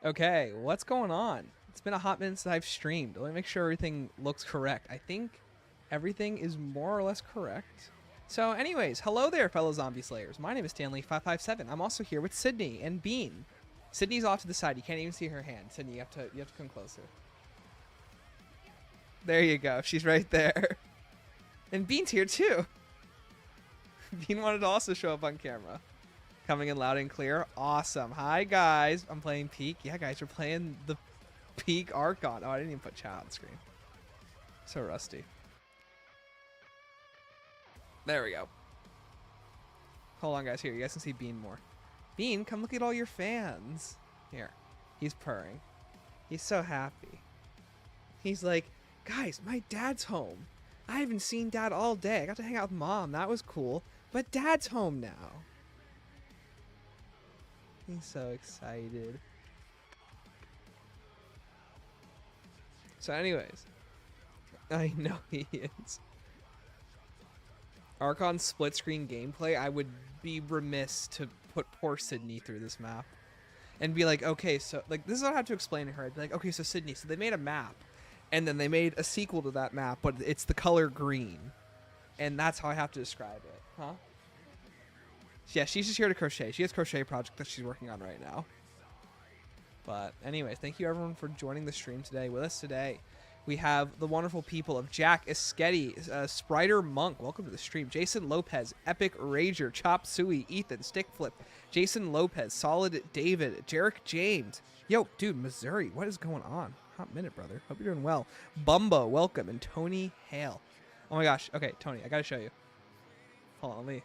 Okay, what's going on? It's been a hot minute since I've streamed. Let me make sure everything looks correct. I think everything is more or less correct. So anyways, hello there, fellow zombie slayers. My name is Stanley557. I'm also here with Sydney and Bean. Sydney's off to the side. You can't even see her hand. Sydney, you have to come closer. There you go. She's right there. And Bean's here too. Bean wanted to also show up on camera. Coming in loud and clear. Awesome. Hi, guys. I'm playing Peak. Yeah, guys, we're playing the Peak Archon. Oh, I didn't even put chat on screen. So rusty. There we go. Hold on, guys. Here, you guys can see Bean more. Bean, come look at all your fans. Here. He's purring. He's so happy. He's like, guys, my dad's home. I haven't seen Dad all day. I got to hang out with Mom. That was cool. But Dad's home now. He's so excited. So anyways. I know he is. Archon split screen gameplay. I would be remiss to put poor Sydney through this map. And be like, okay, so like this is what I have to explain to her. I'd be like, okay, so Sydney, so they made a map. And then they made a sequel to that map, but it's the color green. And that's how I have to describe it. Huh? Yeah, she's just here to crochet. She has a crochet project that she's working on right now. But anyways, thank you everyone for joining the stream today. With us today, we have the wonderful people of Jack Esketti, Spriter Monk. Welcome to the stream. Jason Lopez, Epic Rager, Chop Suey, Ethan, Stickflip, Jason Lopez, Solid David, Jarek James. Yo, dude, Missouri, what is going on? Hot minute, brother. Hope you're doing well. Bumbo, welcome. And Tony Hale. Oh my gosh. Okay, Tony, I gotta show you. Hold on, let me.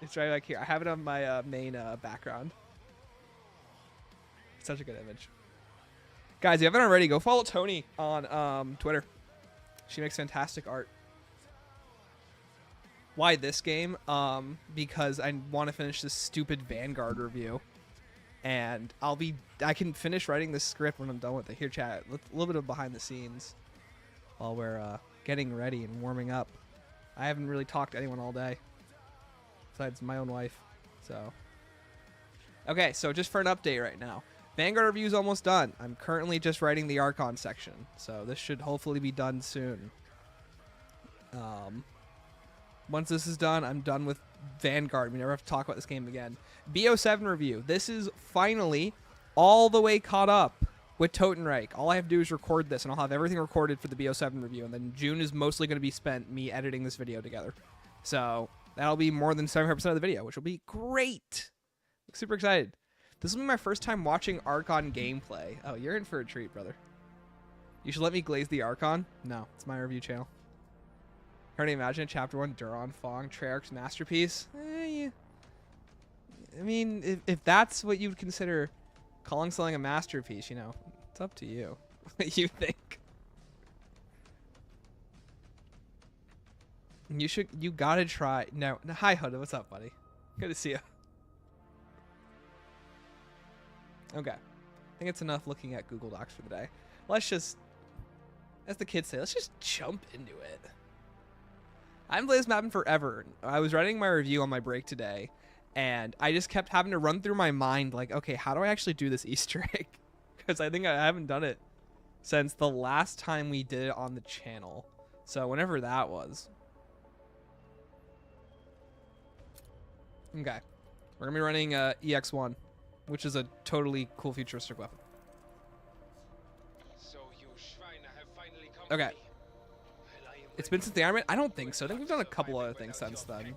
It's right back here. I have it on my main background. It's such a good image. Guys, if you haven't already, go follow Tony on Twitter. She makes fantastic art. Why this game? Because I want to finish this stupid Vanguard review. And I can finish writing this script when I'm done with it. Here, chat. A little bit of behind the scenes while we're getting ready and warming up. I haven't really talked to anyone all day. Besides my own wife. So. Okay, so just for an update right now. Vanguard review is almost done. I'm currently just writing the Archon section. So this should hopefully be done soon. Once this is done, I'm done with Vanguard. We never have to talk about this game again. BO7 review. This is finally all the way caught up with Totenreich. All I have to do is record this, and I'll have everything recorded for the BO7 review. And then June is mostly going to be spent me editing this video together. So that'll be more than 75% of the video, which will be great. I'm super excited. This will be my first time watching Archon gameplay. Oh, you're in for a treat, brother. You should let me glaze the Archon. No, it's my review channel. Already imagine Chapter 1, Duron Fong, Treyarch's masterpiece. Yeah. I mean, if that's what you would consider calling something a masterpiece, you know, it's up to you. What you think. You gotta try. No, hi, Huda, what's up, buddy? Good to see you. Okay. I think it's enough looking at Google Docs for the day. Let's just, as the kids say, let's just jump into it. I haven't played this map in forever. I was writing my review on my break today, and I just kept having to run through my mind, like, okay, how do I actually do this Easter egg? Because I think I haven't done it since the last time we did it on the channel. So whenever that was. Okay. We're going to be running EX1, which is a totally cool futuristic weapon. So you Schweine have finally come Okay. It's been since the Iron Man? I don't think so. I think we've done a couple other things since then.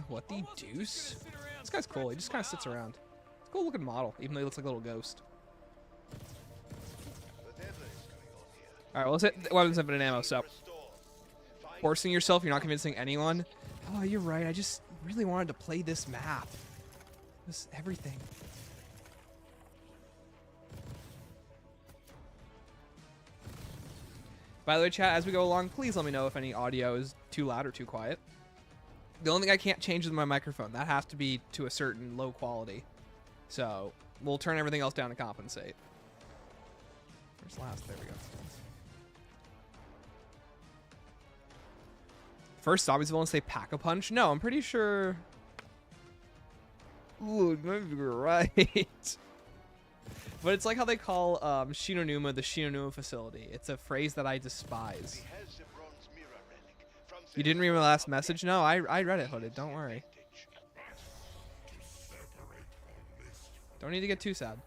What the deuce? This guy's cool. He just kind of sits around. It's a cool looking model, even though he looks like a little ghost. Alright, well, let's hit weapons, infinite ammo, so. Forcing yourself, you're not convincing anyone. Oh, you're right. I just really wanted to play this map. This everything. By the way, chat, as we go along, please let me know if any audio is too loud or too quiet. The only thing I can't change is my microphone. That has to be to a certain low quality. So we'll turn everything else down to compensate. Where's last? There we go. First zombies villain say Pack-a-Punch? No, I'm pretty sure. Ooh, maybe you're right. But it's like how they call Shinonuma the Shinonuma facility. It's a phrase that I despise. You didn't read my last message? No, I read it, Hooded. Don't worry. Don't need to get too sad.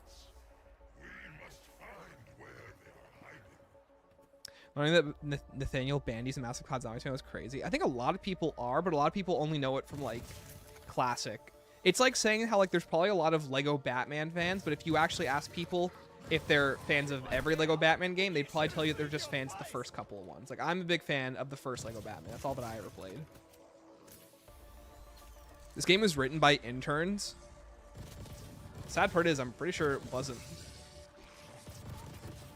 Learning that Nathaniel Bandy's a massive COD Zombies fan was crazy. I think a lot of people are, but a lot of people only know it from like classic. It's like saying how like there's probably a lot of Lego Batman fans, but if you actually ask people if they're fans of every Lego Batman game, they'd probably tell you they're just fans of the first couple of ones. Like I'm a big fan of the first Lego Batman. That's all that I ever played. This game was written by interns. Sad part is I'm pretty sure it wasn't.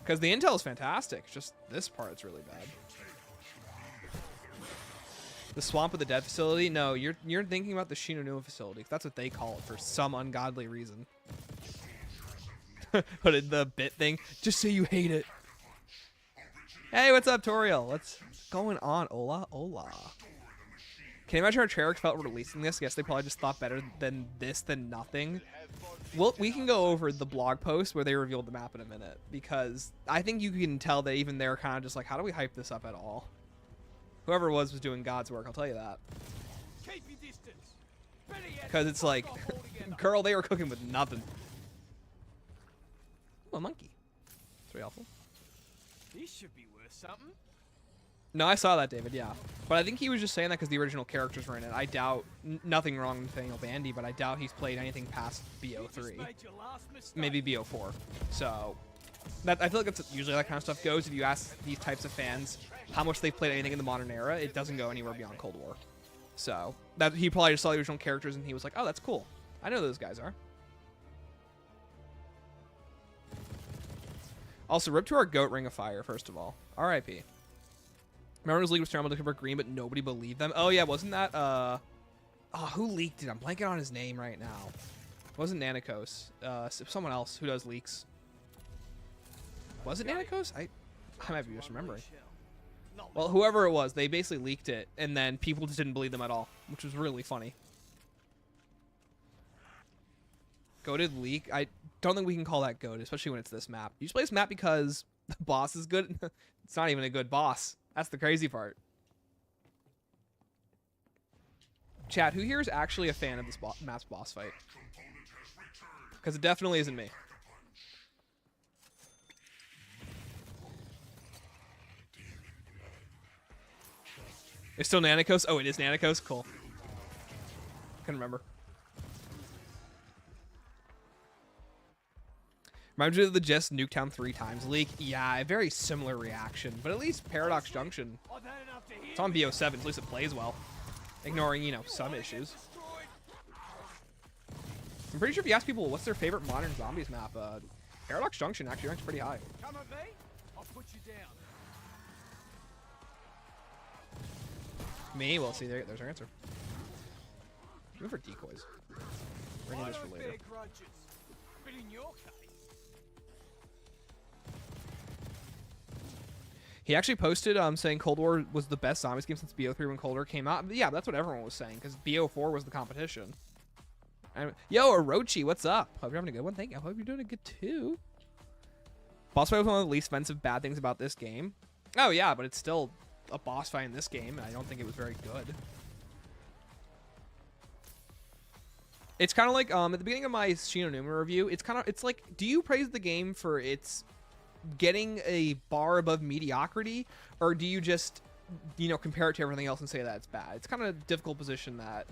Because the intel is fantastic. Just this part is really bad. The Swamp of the Dead facility? No, you're thinking about the Shinonuma facility. That's what they call it for some ungodly reason. But the bit thing, just say you hate it. Hey, what's up, Toriel? What's going on? Hola, hola. Can you imagine how Treyarch felt releasing this? Yes, they probably just thought better than this than nothing. Well, we can go over the blog post where they revealed the map in a minute, because I think you can tell that even they're kind of just like, how do we hype this up at all? Whoever it was doing God's work, I'll tell you that. Because it's like, girl, they were cooking with nothing. Ooh, a monkey. That's pretty awful. This should be worth something. No, I saw that, David, yeah. But I think he was just saying that because the original characters were in it. I doubt, nothing wrong with Nathaniel Bandy, but I doubt he's played anything past BO3. Maybe BO4. So, that, I feel like that's usually that kind of stuff goes. If you ask these types of fans how much they've played anything in the modern era, it doesn't go anywhere beyond Cold War. So, that he probably just saw the original characters and he was like, oh, that's cool. I know who those guys are. Also, rip to our goat Ring of Fire, first of all. R.I.P. Remember his league was terrible to green, but nobody believed them? Oh, yeah, wasn't that, oh, who leaked it? I'm blanking on his name right now. It wasn't Nanikos. Someone else who does leaks. Was it Nanikos? I might be misremembering. Well, whoever it was, they basically leaked it, and then people just didn't believe them at all, which was really funny. Goated leak? I don't think we can call that goated, especially when it's this map. You just play this map because the boss is good. It's not even a good boss. That's the crazy part. Chat, who here is actually a fan of this map's boss fight? Because it definitely isn't me. It's still Nanikos? Oh, it is Nanikos? Cool. Couldn't remember. Reminds me of the just Nuketown 3 times leak. Yeah, a very similar reaction, but at least Paradox Junction. It's on BO7, so at least it plays well. Ignoring, you know, some issues. I'm pretty sure if you ask people what's their favorite modern zombies map, Paradox Junction actually ranks pretty high. Come at me, I'll put you down. Me? Well, see, there's our answer. Go for decoys. Bringing this for later. But in your case, he actually posted saying Cold War was the best zombies game since BO3 when Cold War came out. But yeah, that's what everyone was saying, because BO4 was the competition. And, yo, Orochi, what's up? Hope you're having a good one. Thank you. I hope you're doing a good too. Boss fight was one of the least offensive bad things about this game. Oh yeah, but it's still a boss fight in this game, and I don't think it was very good. It's kind of like at the beginning of my Shinonuma review, it's like, do you praise the game for its getting a bar above mediocrity, or do you just, you know, compare it to everything else and say that it's bad? It's kind of a difficult position that,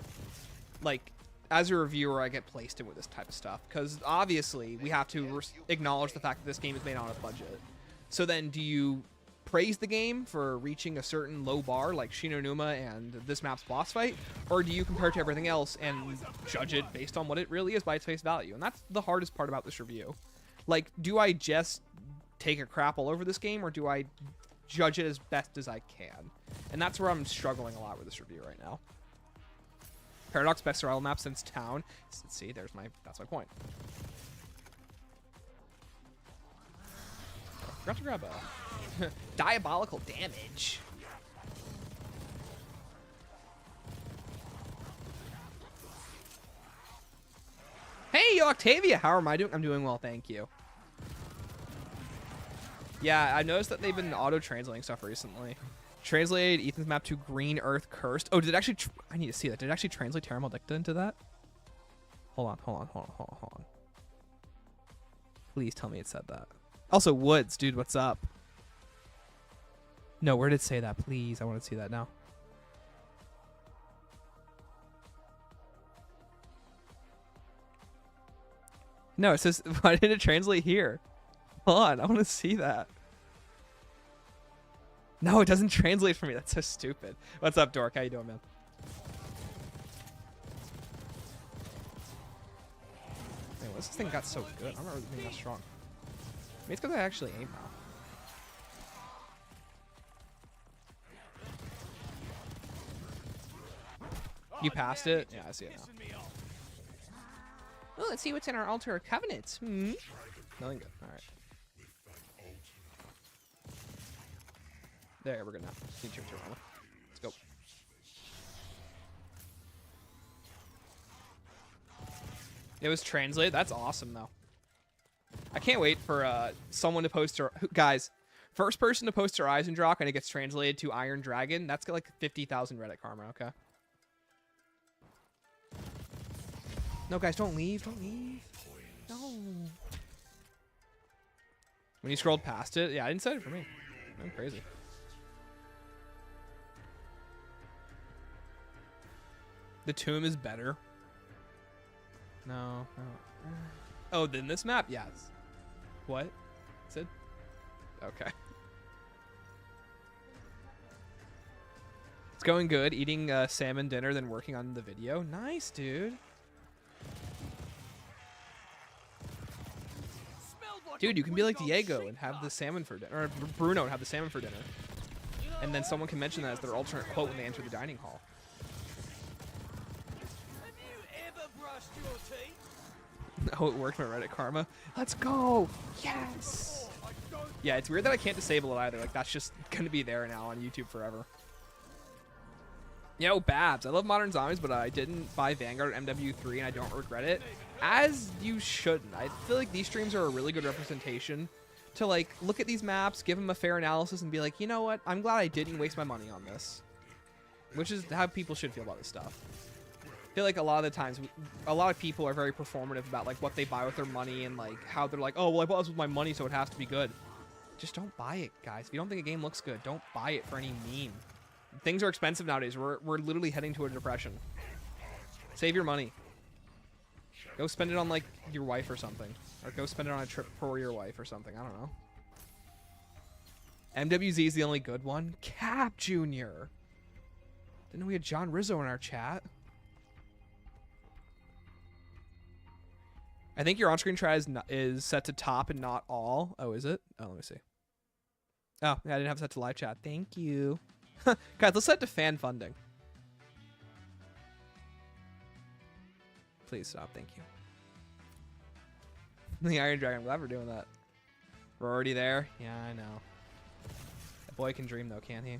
like, as a reviewer, I get placed in with this type of stuff, because obviously we have to acknowledge the fact that this game is made on a budget. So then, do you praise the game for reaching a certain low bar like Shinonuma and this map's boss fight, or do you compare it to everything else and judge it based on what it really is by its face value? And that's the hardest part about this review. Like, do I just take a crap all over this game, or do I judge it as best as I can? And that's where I'm struggling a lot with this review right now. Paradox best survival map since Town. See, that's my point. Forgot to grab a diabolical damage. Yo, Octavia, how am I doing? I'm doing well, thank you. Yeah, I noticed that they've been auto-translating stuff recently. Translated Ethan's map to Green Earth Cursed. Oh, did it actually... I need to see that. Did it actually translate Terra Maldicta into that? Hold on. Please tell me it said that. Also, Woods, dude, what's up? No, where did it say that? Please, I want to see that now. No, it says... Why didn't it translate here? Hold on, I want to see that. No, it doesn't translate for me. That's so stupid. What's up, Dork? How you doing, man? Wait, what's this thing got so good? I don't remember it being that strong. Maybe it's because I actually aim now. You passed it? Yeah, I see it now. Oh, let's see what's in our altar of covenants. Nothing good. All right. There, we're good now. Let's go. It was translated. That's awesome, though. I can't wait for someone to post their... Guys, first person to post their Eisendrache and it gets translated to Iron Dragon, that's got like 50,000 Reddit karma, okay? No, guys, don't leave. Don't leave. No. When you scrolled past it, yeah, I didn't set it for me. I'm crazy. The tomb is better. No. Oh, then this map? Yes. What? Sid? Okay. It's going good. Eating salmon dinner, then working on the video. Nice, dude. Dude, you can be like Diego and have the salmon for dinner. Or Bruno and have the salmon for dinner. And then someone can mention that as their alternate quote when they enter the dining hall. Oh, it worked my Reddit karma. Let's go. Yes. Yeah, it's weird that I can't disable it either. Like, that's just going to be there now on YouTube forever. Yo, Babs. I love Modern Zombies, but I didn't buy Vanguard MW3, and I don't regret it. As you shouldn't. I feel like these streams are a really good representation to, like, look at these maps, give them a fair analysis, and be like, you know what? I'm glad I didn't waste my money on this. Which is how people should feel about this stuff. I feel like a lot of the times, a lot of people are very performative about like what they buy with their money and like how they're like, oh, well, I bought this with my money, so it has to be good. Just don't buy it, guys. If you don't think a game looks good, don't buy it for any meme. Things are expensive nowadays. We're literally heading to a depression. Save your money. Go spend it on like your wife or something, or go spend it on a trip for your wife or something. I don't know. MWZ is the only good one. Cap Jr. Didn't know we had John Rizzo in our chat. I think your on-screen try is set to top and not all. Oh, is it? Oh, let me see. Oh, yeah, I didn't have it set to live chat. Thank you. Guys, let's set to fan funding. Please stop. Thank you. The Iron Dragon. I'm glad we're doing that. We're already there. Yeah, I know. That boy can dream, though, can't he?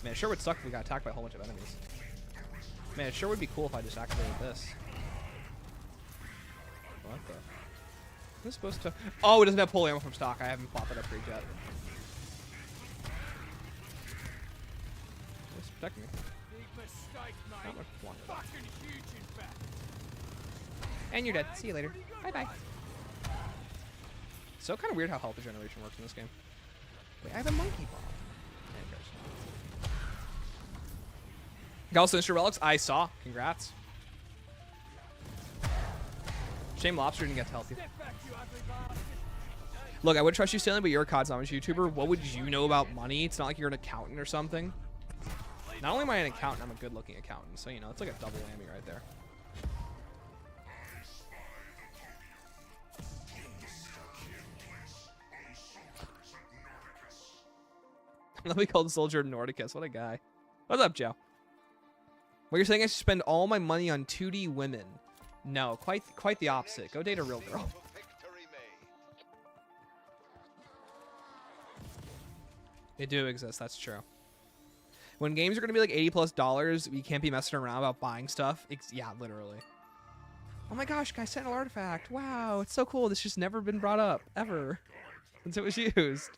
Man, it sure would suck if we got attacked by a whole bunch of enemies. Man, it sure would be cool if I just activated this. What the? Is this supposed to... Oh, it doesn't have pull ammo from stock. I haven't bought that upgrade yet. It's protecting me. Big mistake, mate. Fucking huge, in fact. And you're dead. See you later. Bye-bye. So kind of weird how health regeneration works in this game. Wait, I have a monkey bomb. Gal Sinister Relics, I saw. Congrats. Shame Lobster didn't get to help you. Look, I would trust you, Stanley, but you're a COD Zombies YouTuber. What would you know about money? It's not like you're an accountant or something. Not only am I an accountant, I'm a good-looking accountant. So, you know, it's like a double whammy right there. Let me call the soldier Nordicus. What a guy. What's up, Joe? What you're saying I should spend all my money on 2D women. No, quite the opposite. Go date a real girl. They do exist, that's true. When games are going to be like $80+, we can't be messing around about buying stuff. Yeah, literally. Oh my gosh, guys, Sentinel artifact. Wow, it's so cool. This just never been brought up ever since it was used.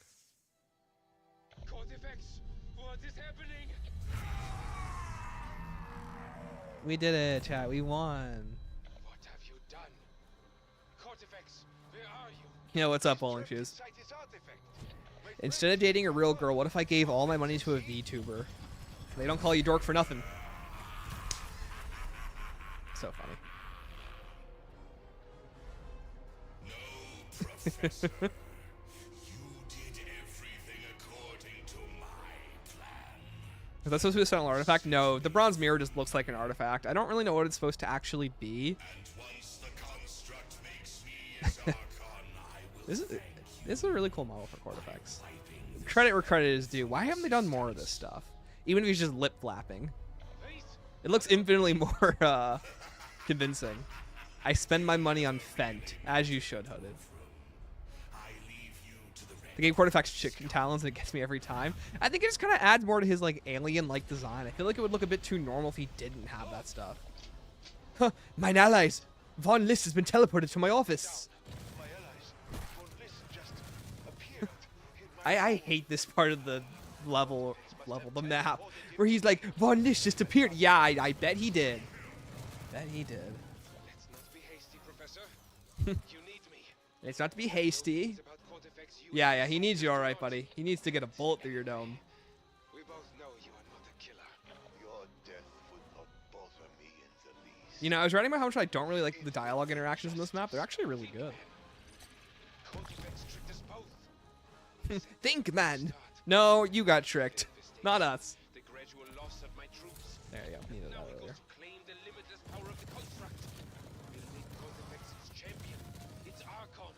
Cortifex, what is happening? We did it, chat. We won. What have you done? Cortifex, where are you? Yeah, what's up, Bowling Shoes? Inside this artifact. My Instead of dating a real girl, what if I gave all my money to a VTuber? They don't call you dork for nothing. So funny. No, Professor. You did everything according to my plan. Is that supposed to be a Sentinel artifact? No, the bronze mirror just looks like an artifact. I don't really know what it's supposed to actually be. And once the construct makes me its Archon, I will This is, thank this is a really cool model for Cortifex. wiping Credit where credit is due. Why haven't they done more of this stuff? Even if he's just lip flapping. face. It looks infinitely more convincing. I spend my money on Fent, as you should, Hooded. I leave you to the The game Cortifex chicken talons and it gets me every time. I think it just kind of adds more to his like alien-like design. I feel like it would look a bit too normal if he didn't have that stuff. Huh, mine allies. Von List has been teleported to my office. My allies. Von List just appeared in my I hate this part of the level, the map, where he's like, Von List just appeared. Yeah, I bet he did. Bet he did. Let's not be hasty, Professor. You need me. It's not to be hasty. It's about Cortifex. You Yeah, he needs you all right, buddy. He needs to get a bullet through your dome. We both know you are not a killer. Your death would not bother me in the least. You know, I was writing about how much I don't really like the dialogue interactions in this map. They're actually really good. Cortifex tricked us both. Think, man. No, you got tricked. Not us. The gradual loss of my troops. There you go. Needed Now that we earlier. got to claim the limitless power of the construct. We'll make Cortifex its champion. It's Archon.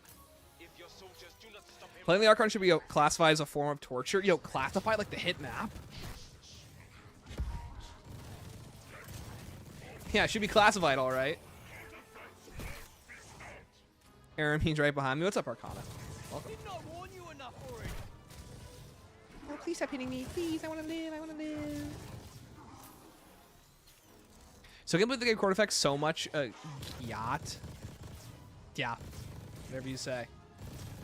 If your soldiers do not stop him, Playing the Archon should be classified as a form of torture. Yo, classified like the hit map? Yeah, it should be classified, all right. Aaron, he's right behind me. What's up, Arcana? Welcome. Didn't I warn you enough already? Oh, please stop hitting me. Please, I want to live. I want to live. So I can believe the game Cortifex so much. Yacht. Yeah. Whatever you say.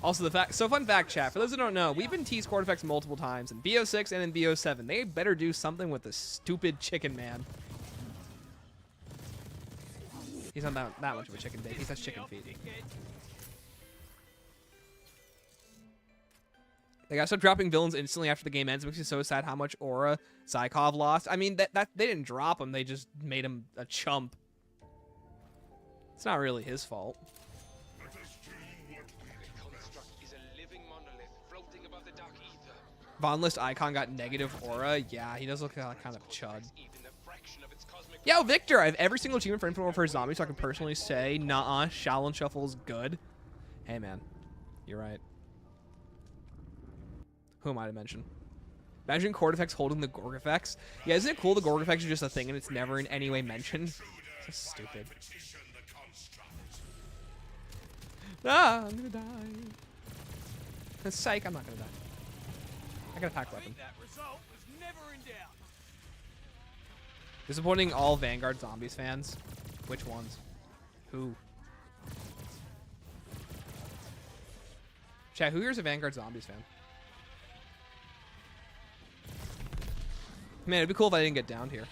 Also, the fact. So, fun fact, chat. For those who don't know, we've been teased Cortifex multiple times in BO6 and in BO7. They better do something with the stupid chicken man. He's not that much of a chicken bake. He's has chicken feet. They gotta stop dropping villains instantly after the game ends. It makes me so sad how much aura Zykov lost. I mean, that they didn't drop him. They just made him a chump. It's not really his fault. the construct is a living monolith floating above the dark ether. Von List Icon got negative aura. Yeah, he does look kind of chud. Even a fraction of its cosmic Yo, Victor, I have every single achievement for Infinite Warfare Zombies, so I can personally say, nah, Shaolin Shuffle is good. Hey, man. You're right. Who am I to mention? Imagine Cortifex holding the Gorgifex. Yeah, isn't it cool the Gorgifex is just a thing and it's never in any way mentioned? So stupid. petition the construct. Ah, I'm gonna die. Psych, I'm not gonna die. I got a pack weapon. That result was never in doubt. Disappointing all Vanguard Zombies fans. Which ones? Who? Chat, who here's a Vanguard Zombies fan? Man, it'd be cool if I didn't get downed here.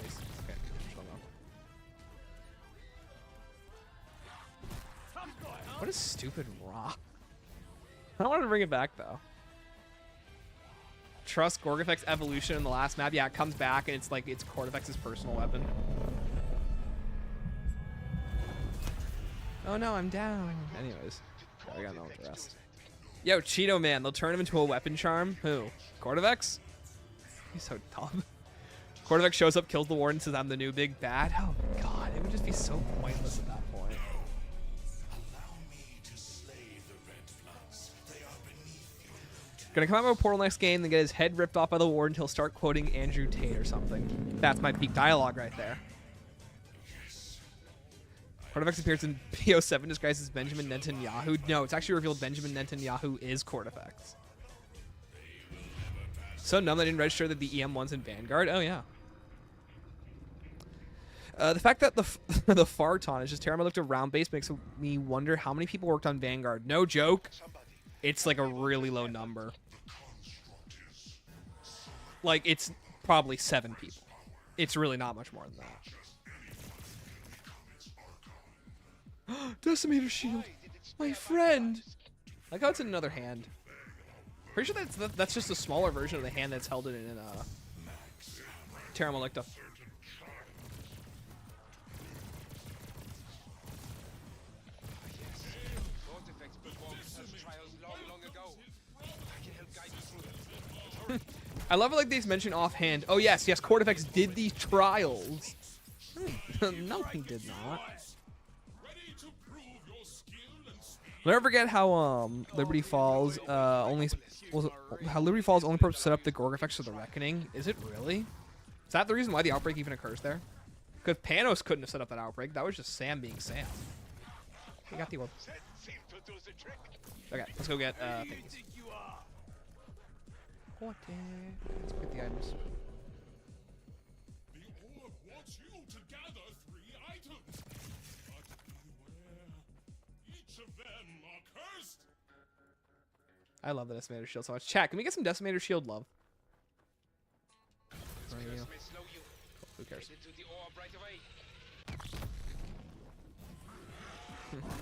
Please. Okay, chill now. Tough guy, huh? What a stupid rock. I wanted to bring it back, though. Trust Gorgifex evolution in the last map. Yeah, it comes back, and it's like it's Cortifex's personal weapon. Oh no, I'm down. Anyways, I gotta know what the rest. Yo, Cheeto Man, they'll turn him into a weapon charm. Who? Cortifex? He's so dumb. Cortifex shows up, kills the warden, says I'm the new big bad. Oh god, it would just be so pointless at that point. Allow me to slay the red floods. They are beneath you. Gonna come out of a portal next game, then get his head ripped off by the warden until he'll start quoting Andrew Tate or something. That's my peak dialogue right there. Cortifex appears in PO7 disguised as Benjamin Netanyahu. No, it's actually revealed Benjamin Netanyahu is Cortifex. So dumb I didn't register that the EM1's in Vanguard. Oh, yeah. The fact that the the Farton is just terrible looked around base makes me wonder how many people worked on Vanguard. No joke, it's like a really low number. Like, it's probably 7 people. It's really not much more than that. Decimator shield, my friend. Like how it's in another hand. Pretty sure that's just a smaller version of the hand that's held it in Terra Malicta. I love it like they've mentioned offhand. Oh yes, Court Effects did these trials. No, he did not. I'll never forget how Liberty Falls only purpose set up the Gorg effects for the Reckoning. Is it really? Is that the reason why the outbreak even occurs there? Because Panos couldn't have set up that outbreak. That was just Sam being Sam. We got the orb. Okay, let's go get things. Let's get the items. The orb wants you to gather 3 items. But beware. Each of them are cursed. I love the Decimator Shield so much. Chat, can we get some Decimator Shield love? Where are you? Cool, who cares?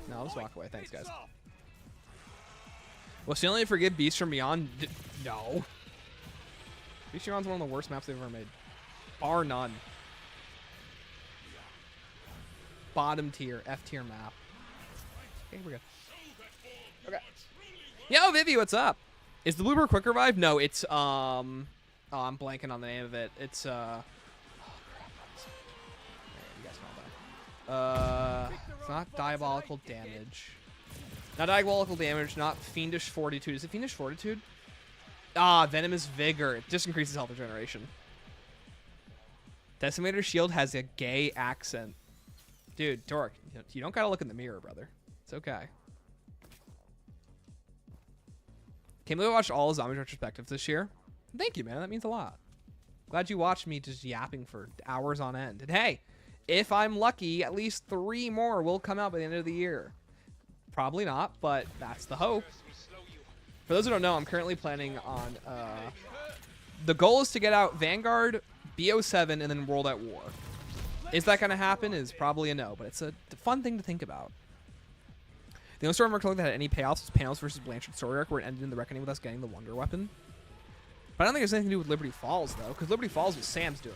No, I'll just walk away. Thanks, guys. Well, still only forgive Beast from Beyond? No. Beast from Beyond's one of the worst maps they've ever made. Bar none. Bottom tier, F tier map. Okay, we're good. Okay. Yo, Vivi, what's up? Is the Blooper quick revive? No, it's oh, I'm blanking on the name of it. It's oh crap. You guys know that. It's not diabolical damage. Not diabolical damage, not fiendish fortitude. Is it fiendish fortitude? Ah, venomous vigor. It just increases health regeneration. Decimator shield has a gay accent. Dude, Dork, you don't gotta look in the mirror, brother. It's okay. Can't believe I watched all the Zombies retrospectives this year. Thank you, man. That means a lot. Glad you watched me just yapping for hours on end. And hey, if I'm lucky, at least 3 more will come out by the end of the year. Probably not, but that's the hope. For those who don't know, I'm currently planning on... the goal is to get out Vanguard, BO7, and then World at War. Is that going to happen? Is probably a no, but it's a fun thing to think about. The only story I'm recalling that had any payoffs was Panos versus Blanchard story arc, where it ended in the Reckoning with us getting the Wonder Weapon. But I don't think there's anything to do with Liberty Falls, though, because Liberty Falls was Sam's doing.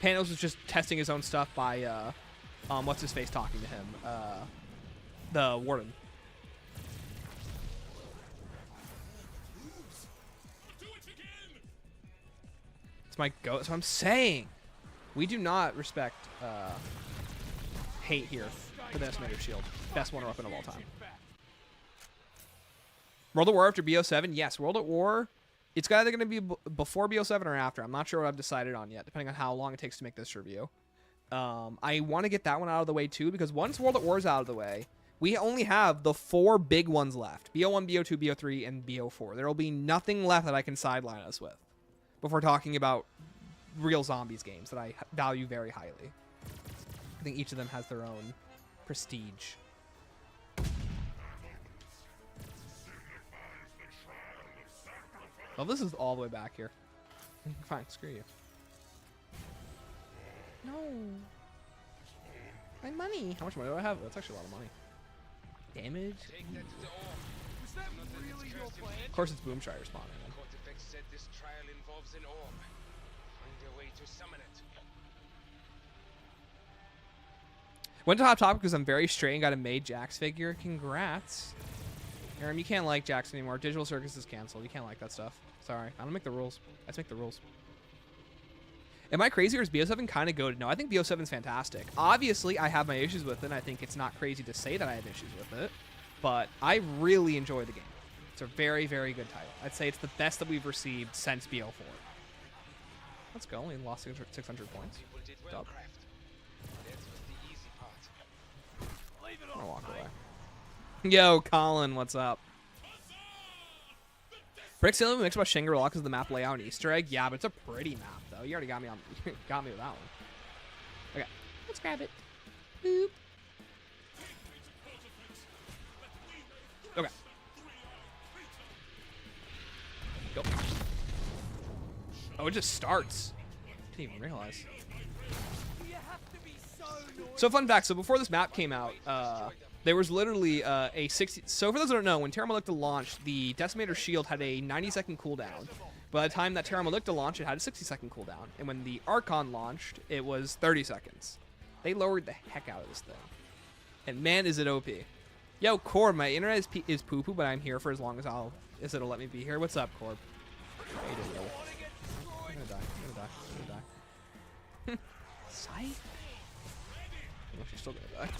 Panos was just testing his own stuff by, what's-his-face talking to him? The Warden. It's my go. That's what I'm saying. We do not respect hate here for the Decimator Shield. Best Wonder Weapon of all time. World at War after BO7? Yes, World at War. It's either going to be before BO7 or after. I'm not sure what I've decided on yet, depending on how long it takes to make this review. I want to get that one out of the way, too, because once World at War is out of the way, we only have the 4 big ones left. BO1, BO2, BO3, and BO4. There will be nothing left that I can sideline us with before talking about real zombies games that I value very highly. I think each of them has their own prestige. Well, this is all the way back here. Fine, screw you. No. My money. How much money do I have? That's actually a lot of money. Damage. Of course, it's Boomshire spawning. Said this trial involves an orb. Find a way to summon it. Went to Hot Topic because I'm very straight and got a made Jax figure. Congrats. Aram, you can't like Jax anymore. Digital Circus is canceled. You can't like that stuff. Sorry. I don't make the rules. I just make the rules. Am I crazy or is BO7 kind of goated? No, I think BO7 is fantastic. Obviously, I have my issues with it, and I think it's not crazy to say that I have issues with it. But I really enjoy the game. It's a very, very good title. I'd say it's the best that we've received since BO4. Let's go. Only lost 600 points. Dub. I'm gonna walk away. Yo, Colin, what's up? Brick Ceiling mixed about Shangri-La because of the map layout and Easter egg. Yeah, but it's a pretty map, though. You already got me on. Got me with that one. Okay. Let's grab it. Boop. Okay. Go. Oh, it just starts. Didn't even realize. So fun fact, so before this map came out, there was literally a 60... So for those that don't know, when Terra Malicta launched, the Decimator Shield had a 90-second cooldown. By the time that Terra Malicta launched, it had a 60-second cooldown. And when the Archon launched, it was 30 seconds. They lowered the heck out of this thing. And man, is it OP. Yo, Corb, my internet is poo-poo, but I'm here for as long as it'll let me be here. What's up, Corb? How you doing, brother? I'm gonna die. I'm gonna die. I'm gonna die. Scythe? Oh, she's still gonna die.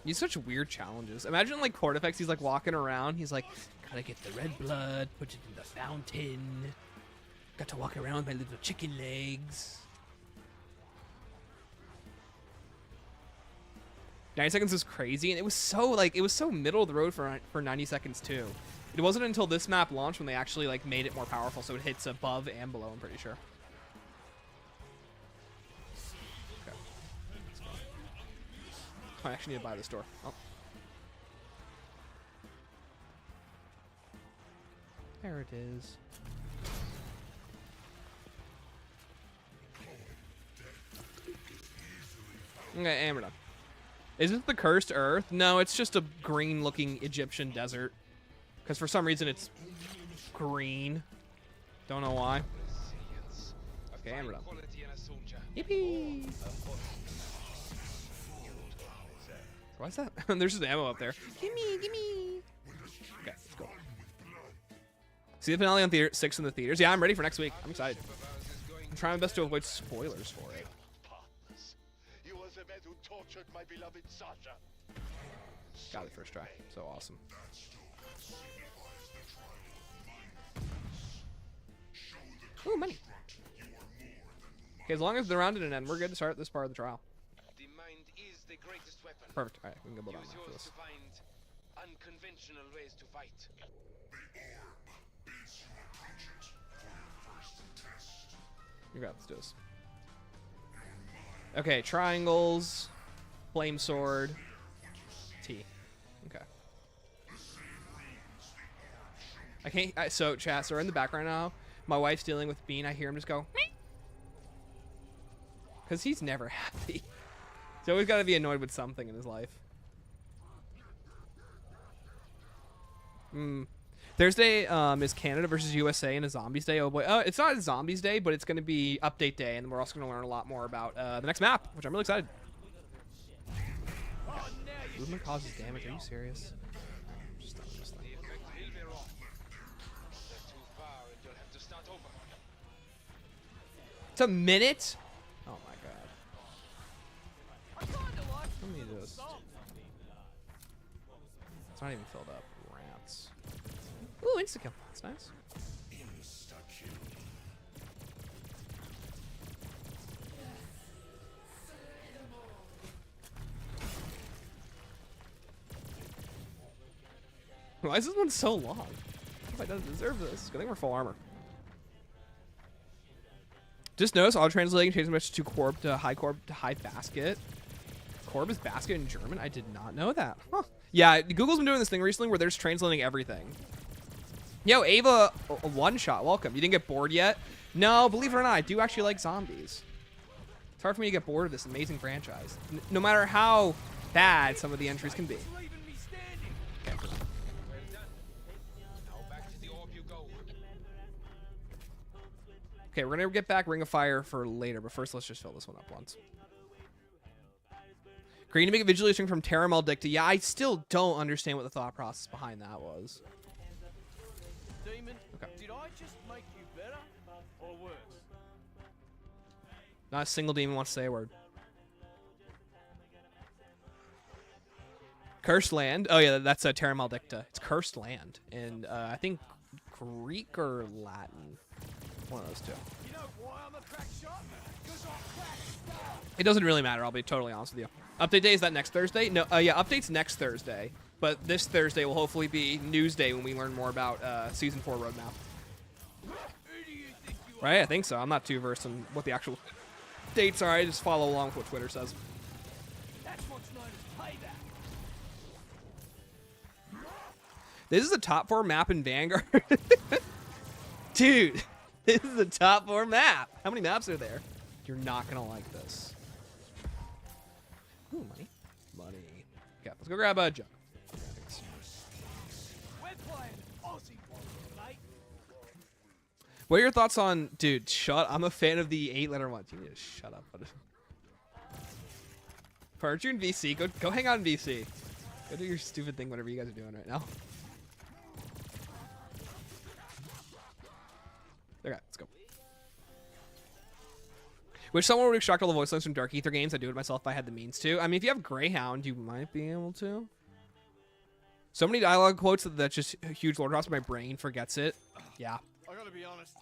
These such weird challenges. Imagine like Cortifex, he's like walking around, he's like, gotta get the red blood, put it in the fountain. Got to walk around with my little chicken legs. 90 seconds was crazy, and it was so middle of the road for 90 seconds too. It wasn't until this map launched when they actually like made it more powerful, so it hits above and below, I'm pretty sure. Okay. I actually need to buy this door. Oh. There it is. Okay, and we're done. Is it the cursed earth? No, it's just a green-looking Egyptian desert. Because for some reason it's green. Don't know why. Okay, and we're done. Yippee! Why's that? There's just ammo up there. Gimme, gimme! Okay, let's go. See the finale on 6 in the theaters? Yeah, I'm ready for next week. I'm excited. I'm trying my best to avoid spoilers for it. You were the man who tortured my beloved Sasha. Got it first try. So awesome. Ooh, money. Okay, as long as the round didn't end, we're good to start this part of the trial. The mind is the greatest weapon. Perfect. All right, we can go build on Use after yours this. to find unconventional ways to fight. You got. Let's do this. Okay, triangles, flame sword, T. Okay. I can't. So chat. So we're in the background now. My wife's dealing with Bean. I hear him just go, because he's never happy. He's always got to be annoyed with something in his life. Thursday is Canada versus USA in a Zombies Day. Oh boy. It's not a Zombies Day, but it's going to be Update Day, and we're also going to learn a lot more about the next map, which I'm really excited. Okay. Movement causes damage. Are you serious? Just stop this thing. It's a minute? Oh my god. Let me just... It's not even filled up. Rats. Ooh, insta-kill. That's nice. Why is this one so long? I don't deserve this. I think we're full armor. Just notice auto-translating changes much to Corb to high basket. Corb is basket in German? I did not know that. Huh. Yeah, Google's been doing this thing recently where they're just translating everything. Yo, Ava, a one-shot, welcome. You didn't get bored yet? No, believe it or not, I do actually like zombies. It's hard for me to get bored of this amazing franchise. No matter how bad some of the entries can be. Okay. Okay, we're gonna get back Ring of Fire for later, but first let's just fill this one up once. Green to make it visually string from Terra Malicta. Yeah, I still don't understand what the thought process behind that was. Demon, okay. Did I just make you better or worse? Not a single demon wants to say a word. Cursed land. Oh yeah, that's a Terra Malicta. It's cursed land, and I think Greek or Latin. One of those two. You know why I'm a crack shot? 'Cause I'm crack stuff. It doesn't really matter. I'll be totally honest with you. Update day is that next Thursday? No. Yeah, update's next Thursday. But this Thursday will hopefully be news day when we learn more about Season 4 roadmap. Right? I think so. I'm not too versed on what the actual dates are. I just follow along with what Twitter says. That's what's known as payback. This is the top 4 map in Vanguard. Dude, this is the top 4 map. How many maps are there? You're not going to like this. Ooh, money. Money. Okay, let's go grab a jug. We're playing Aussie ball, mate. What are your thoughts on... Dude, shut... I'm a fan of the 8-letter ones. You need to shut up. Aren't you in VC? Go hang out in VC. Go do your stupid thing, whatever you guys are doing right now. Okay, let's go. Wish someone would extract all the voice lines from Dark Ether games. I'd do it myself if I had the means to. I mean, if you have Greyhound, you might be able to. So many dialogue quotes that just huge lore drops. My brain forgets it. Yeah. I gotta be honest.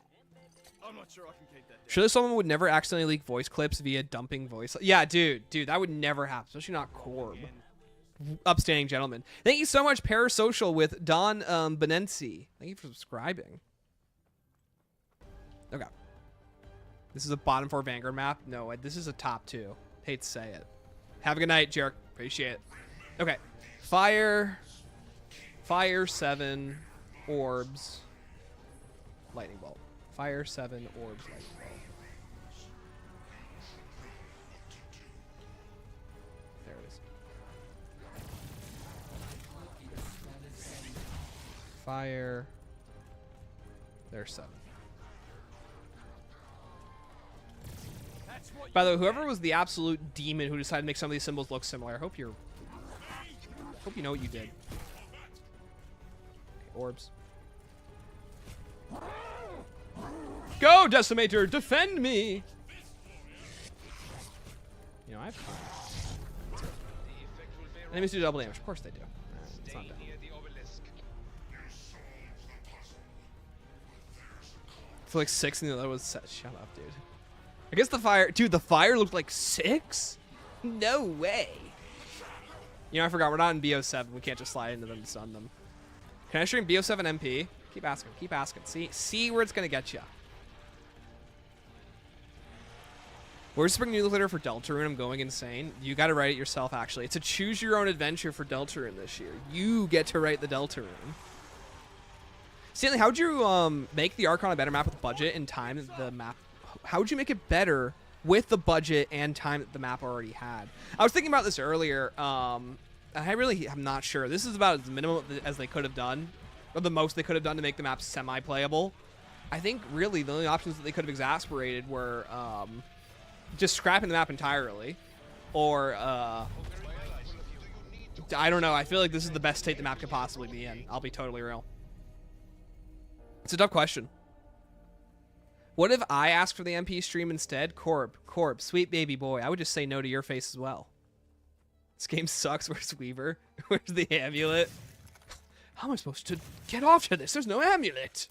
I'm not sure I can keep that down. Surely someone would never accidentally leak voice clips via dumping voice. Yeah, dude, that would never happen. Especially not Corb. Upstanding gentleman. Thank you so much, Parasocial with Don Benensi. Thank you for subscribing. Okay. This is a bottom 4 Vanguard map. No, this is a top 2. Hate to say it. Have a good night, Jarek. Appreciate it. Okay. Fire 7 orbs. Lightning bolt. Fire 7 orbs. Lightning bolt. There it is. Fire. There's 7. By the way, whoever was the absolute demon who decided to make some of these symbols look similar, I hope you know what you did. Okay, orbs. Go, Decimator! Defend me! You know, I have time. Enemies do double damage. Of course they do. It's not bad. I feel like 6 and the other was set. Shut up, dude. I guess the fire... Dude, the fire looked like 6? No way. You know, I forgot. We're not in BO7. We can't just slide into them and stun them. Can I stream BO7 MP? Keep asking. Keep asking. See where it's going to get you. Where's Spring Newsletter for Deltarune? I'm going insane. You got to write it yourself, actually. It's a choose-your-own-adventure for Deltarune this year. You get to write the Deltarune. Stanley, how would you make the Archon a better map with budget and time that the map... How would you make it better with the budget and time that the map already had? I was thinking about this earlier. I really am not sure. This is about as minimum as they could have done, or the most they could have done to make the map semi-playable. I think really the only options that they could have exasperated were just scrapping the map entirely, or I don't know. I feel like this is the best state the map could possibly be in. I'll be totally real. It's a tough question. What if I asked for the MP stream instead? Corb, sweet baby boy. I would just say no to your face as well. This game sucks. Where's Weaver? Where's the amulet? How am I supposed to get off to this? There's no amulet.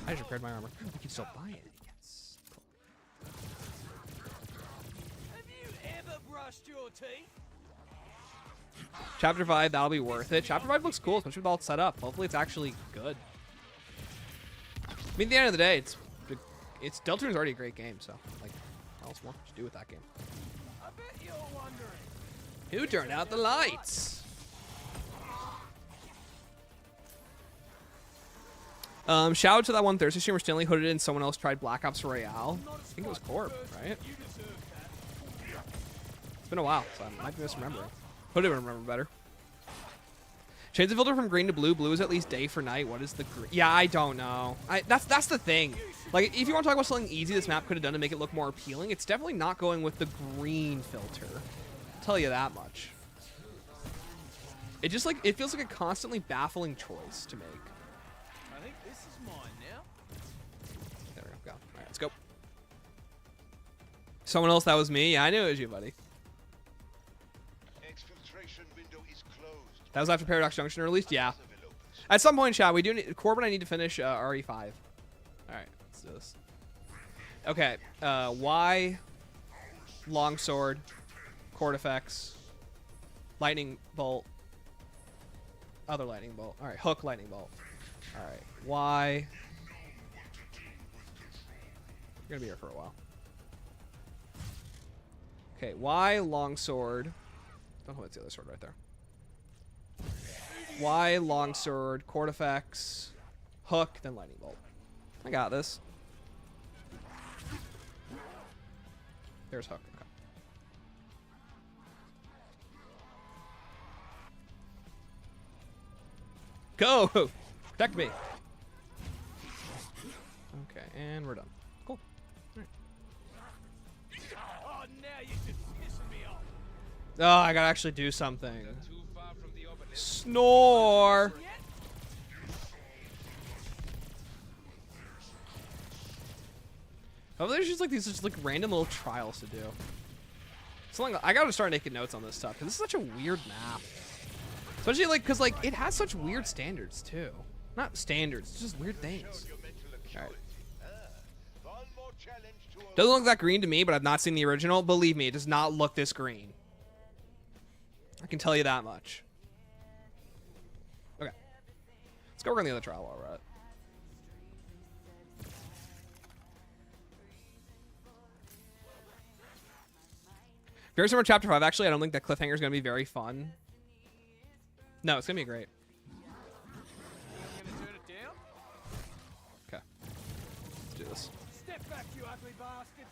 I just repaired my armor. We can still buy it. Yes. Have you ever brushed your teeth? Chapter 5, that'll be worth it. Chapter 5 looks cool, especially with all it's set up. Hopefully it's actually good. I mean, at the end of the day, it's Deltarune's already a great game, so like, what else more to do with that game? I bet you're wondering. Who turned out the lights? Shout out to that one Thursday streamer Stanley hooded in. Someone else tried Black Ops Royale. I think it was Corb, right? It's been a while, so I might be misremembering. Would have remember better. Change the filter from green to blue. Blue is at least day for night. What is the green? Yeah, I don't know. That's the thing. Like, if you want to talk about something easy this map could have done to make it look more appealing, it's definitely not going with the green filter. I'll tell you that much. It just like, it feels like a constantly baffling choice to make. I think this is mine now. There we go. All right, let's go. Someone else, that was me. Yeah, I knew it was you, buddy. Exfiltration window is closed. That was after Paradox Junction released? Yeah. At some point, chat, we do need... Corb and I need to finish RE5. Alright, let's do this. Okay, Y, Longsword, Chord Effects, Lightning Bolt, Other lightning bolt. All right, hook lightning bolt. All right, Y. You're gonna be here for a while. Okay, Y longsword. Don't know what's the other sword right there. Y longsword, cord effects, hook, then lightning bolt. I got this. There's hook. Okay. Go! Protect me. Okay, and we're done. Cool. All right. Oh, now you're just pissing me off. Oh, I gotta actually do something. Too far from the obelisk. Snore! Oh, there's just like these just like random little trials to do. So long, I gotta start making notes on this stuff because this is such a weird map. Especially like because like it has such weird standards too. Not standards, it's just weird things. All right. One more challenge to Doesn't look that green to me, but I've not seen the original. Believe me, it does not look this green. I can tell you that much. Okay. Let's go work on the other trial while we're at it. Very similar to Chapter 5. Actually, I don't think that cliffhanger is going to be very fun. No, it's going to be great. Gonna turn it down? Okay. Let's do this. Step back, you ugly bastard.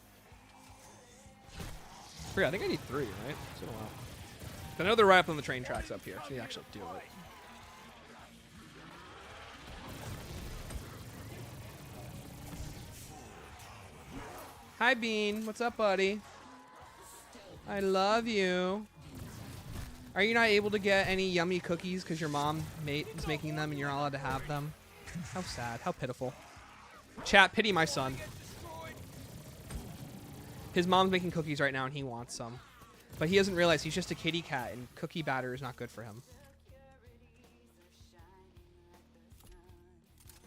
I think I need 3, right? It's been a while. I know they're right up on the train tracks up here, so you actually do it. Hi, Bean. What's up, buddy? I love you. Are you not able to get any yummy cookies because your mom is making them and you're not allowed to have them? How sad. How pitiful. Chat, pity my son. His mom's making cookies right now and he wants some. But he doesn't realize he's just a kitty cat and cookie batter is not good for him.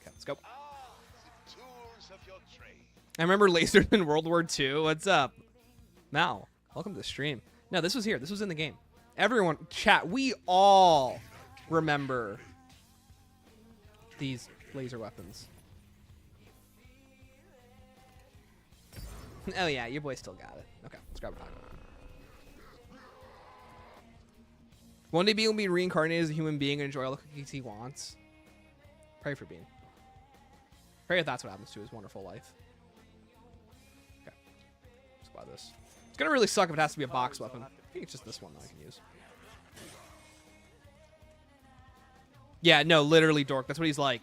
Okay, let's go. the tools of your trade. I remember Laser in World War II. What's up? Mal, welcome to the stream. No, this was here. This was in the game. Everyone, chat, we all remember these laser weapons. Oh yeah, your boy still got it. Okay, let's grab it. One day Bean will be reincarnated as a human being and enjoy all the cookies he wants. Pray for Bean. Pray if that's what happens to his wonderful life. Okay, let's buy this. It's gonna really suck if it has to be a box weapon. I think it's just this one that I can use. Yeah, no, literally, Dork. That's what he's like.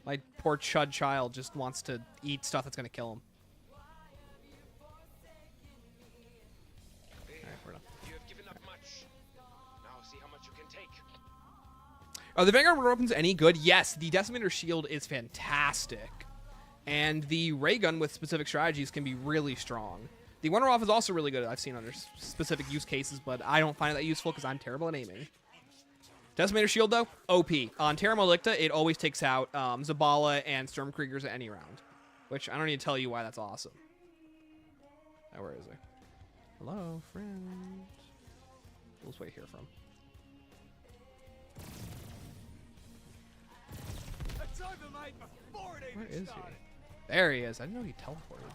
My poor chud child just wants to eat stuff that's gonna kill him. Alright, we're done. You have given up much. Now see how much you can take. Are the Vanguard weapons any good? Yes, the Decimator Shield is fantastic. And the ray gun with specific strategies can be really strong. The Wonder Off is also really good. I've seen under specific use cases, but I don't find it that useful because I'm terrible at aiming. Decimator Shield, though, OP. On Terra Malicta, it always takes out Zabala and Stormkriegers at any round, which I don't need to tell you why that's awesome. Now, where is he? Hello, friend. Let's wait here for him. It's over, mate, before it Where even is started. he? There he is. I didn't know he teleported.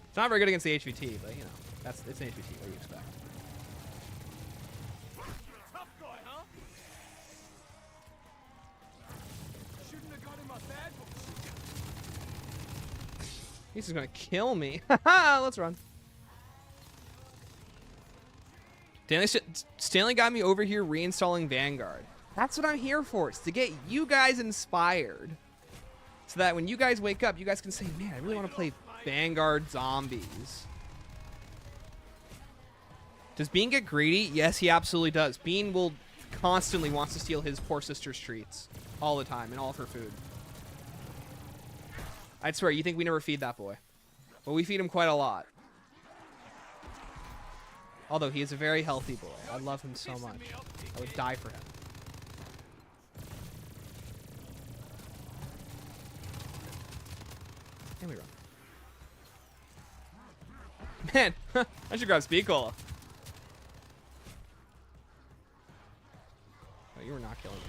It's not very good against the HVT, but you know, it's an HVT. What do you expect? Tough guy, huh? Shouldn't have got in my bad books. He's just gonna kill me. Haha, let's run. Stanley got me over here reinstalling Vanguard. That's what I'm here for. It's to get you guys inspired. So that when you guys wake up, you guys can say, man, I really want to play Vanguard Zombies. Does Bean get greedy? Yes, he absolutely does. Bean will constantly wants to steal his poor sister's treats. All the time, and all of her food. I'd swear, you think we never feed that boy. But we feed him quite a lot. Although he is a very healthy boy. I love him so much. I would die for him. And we run. Man, I should grab Speed Cola. You are not killing me.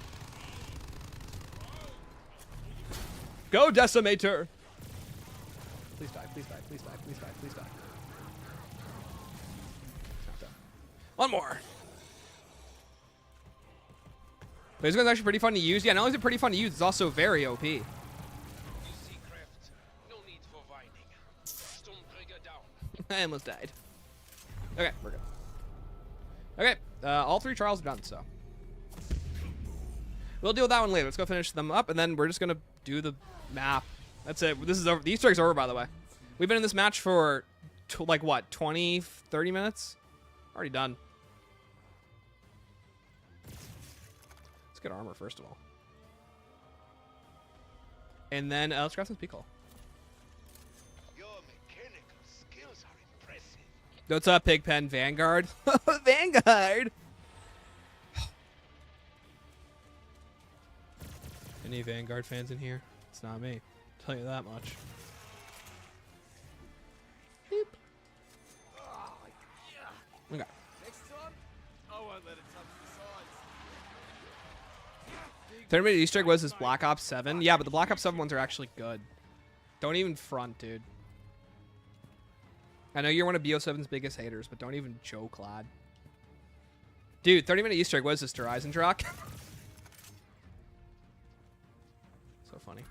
Go, Decimator! Please die, please die, please die, please die, please die. It's not done. One more. But this gun's actually pretty fun to use. Yeah, not only is it pretty fun to use, it's also very OP. You see, Kraft, no need for whining. Stormbreaker down. I almost died. Okay, we're good. Okay, all 3 trials are done, so. We'll deal with that one later. Let's go finish them up, and then we're just gonna do the map. That's it. This is over. The Easter egg's over, by the way. We've been in this match for, like, what, 20, 30 minutes? Already done. Let's get armor, first of all. And then let's grab some Pico. Your mechanical skills are impressive. What's up, Pigpen? Vanguard? Vanguard! Any Vanguard fans in here? It's not me. I'll tell you that much. Boop. Okay. Next time, I won't let it touch the sides. 30-minute Easter egg was this Black Ops 7. Yeah, but the Black Ops 7 ones are actually good. Don't even front, dude. I know you're one of BO7's biggest haters, but don't even joke, lad. Dude, 30-minute Easter egg was this Horizon Drock. So funny.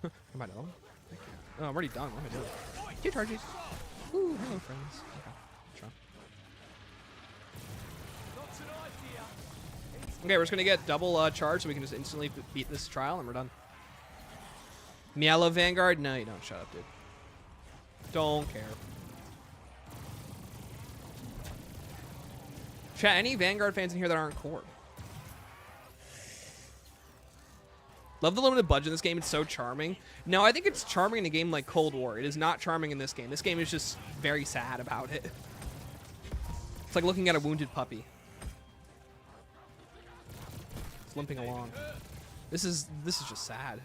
Am I done? Thank you. Oh, I'm already done. What am I doing? 2 charges. Ooh, hello, friends. Okay, sure. Not tonight, dear. Okay, we're just gonna get double charge so we can just instantly beat this trial and we're done. Mielo Vanguard? No, you don't. Shut up, dude. Don't care. Chat, any Vanguard fans in here that aren't core? Love the limited budget in this game. It's so charming. No, I think it's charming in a game like Cold War. It is not charming in this game. This game is just very sad about it. It's like looking at a wounded puppy. It's limping along. This is just sad.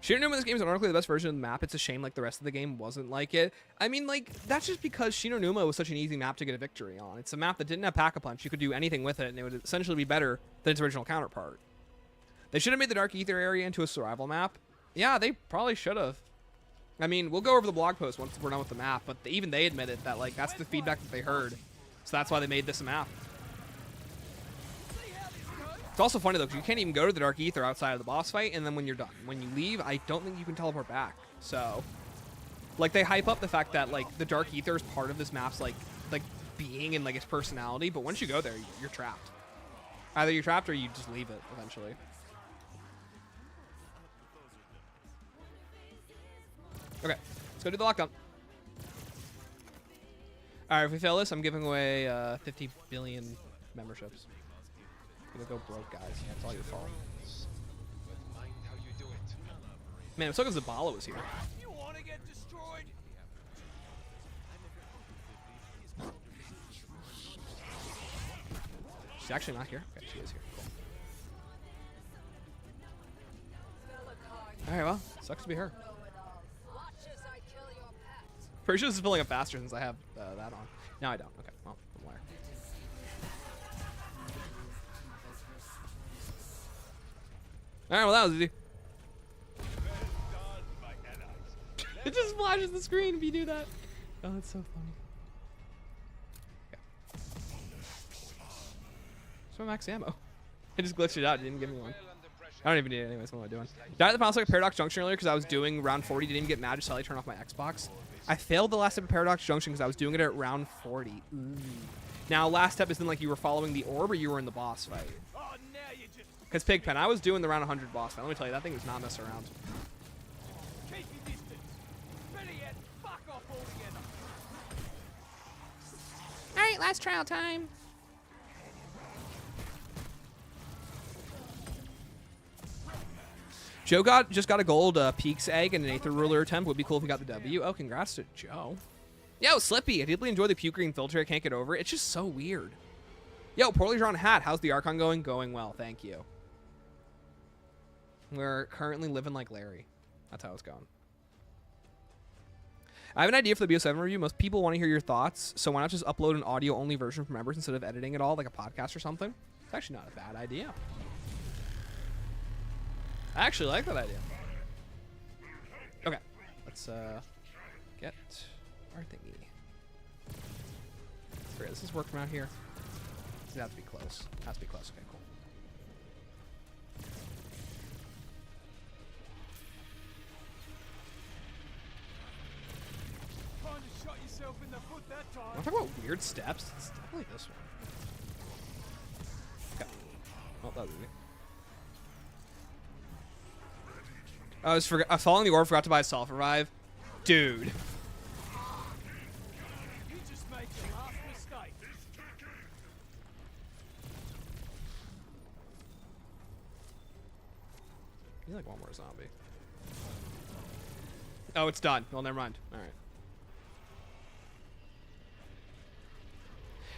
Shinonuma in this game is ironically the best version of the map. It's a shame like the rest of the game wasn't like it. I mean, like, that's just because Shinonuma was such an easy map to get a victory on. It's a map that didn't have Pack-a-Punch. You could do anything with it, and it would essentially be better than its original counterpart. They should have made the Dark Ether area into a survival map. Yeah, they probably should have. I mean, we'll go over the blog post once we're done with the map, but even they admitted that, like, that's the feedback that they heard. So that's why they made this a map. It's also funny, though, because you can't even go to the Dark Ether outside of the boss fight, and then when you're done. When you leave, I don't think you can teleport back. So, like, they hype up the fact that, like, the Dark Ether is part of this map's, like being and, like, its personality, but once you go there, you're trapped. Either you're trapped or you just leave it, eventually. Okay, let's go do the lockdown. Alright, if we fail this, I'm giving away 50 billion memberships. Gonna go broke, guys. Yeah, it's all your fault. But mind how you do it. Man, I'm so glad Zabala was here. You want to get destroyed? She's actually not here. Okay, she is here. Cool. Alright, well, sucks to be her. Pretty sure this is filling up faster since I have that on. No, I don't. Okay, well, I'm a liar. Alright, well, that was easy. It just flashes the screen if you do that. Oh, that's so funny. Okay. Where's my max ammo? I just glitched it out. It didn't give me one. I don't even need it anyways. What am I doing? Died at the final second Paradox Junction earlier because I was doing round 40. Didn't even get mad. Just suddenly turned off my Xbox. I failed the last step of Paradox Junction because I was doing it at round 40. Ooh. Now, last step isn't like you were following the orb or you were in the boss fight. Oh, now you just Because Pigpen, I was doing the round 100 boss fight. Let me tell you, that thing was not messing around. keep your distance. Better yet, fuck off altogether. Alright, last trial time. Joe just got a gold Peaks egg and an Aether Ruler attempt. Would be cool if we got the W. Oh, congrats to Joe. Yo, Slippy, I deeply enjoy the puke green filter. I can't get over it. It's just so weird. Yo, poorly drawn hat. How's the Archon going? Going well, thank you. We're currently living like Larry. That's how it's going. I have an idea for the BO7 review. Most people want to hear your thoughts, so why not just upload an audio-only version for members instead of editing it all like a podcast or something? It's actually not a bad idea. I actually like that idea. Okay, let's get our thingy. Great, this is work from out here. It has to be close. Has to be close. Okay, cool. Trying to shot yourself in the foot that time. Want to talk about weird steps? It's definitely this one. Okay. Oh, that was easy. I was following the orb, forgot to buy a self-revive. Dude. You just made your last mistake. You like one more zombie. Oh, it's done. Well, never mind. All right.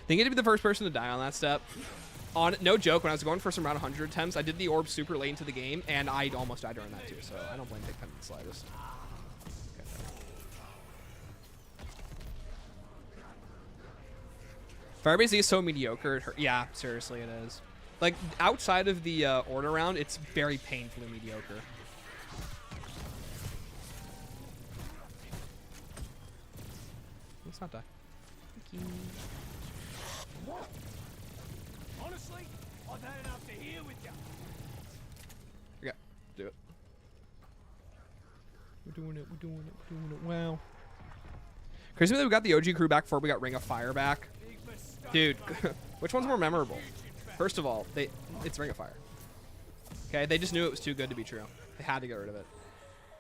Think you had to be the first person to die on that step. On no joke, when I was going for some around 100 attempts, I did the orb super late into the game, and I almost died during that too. So I don't blame Big Pen in the slightest. Okay. Firebase is so mediocre. Yeah, seriously, it is. Like outside of the order round, it's very painfully mediocre. Let's not die. Thank you. Honestly, I've had enough to hear with you. Okay, do it. We're doing it. We're doing it. We're doing it. Wow. Crazy that we got the OG crew back before we got Ring of Fire back. Big mistake. Dude, which one's more memorable? First of all, it's Ring of Fire. Okay, they just knew it was too good to be true. They had to get rid of it.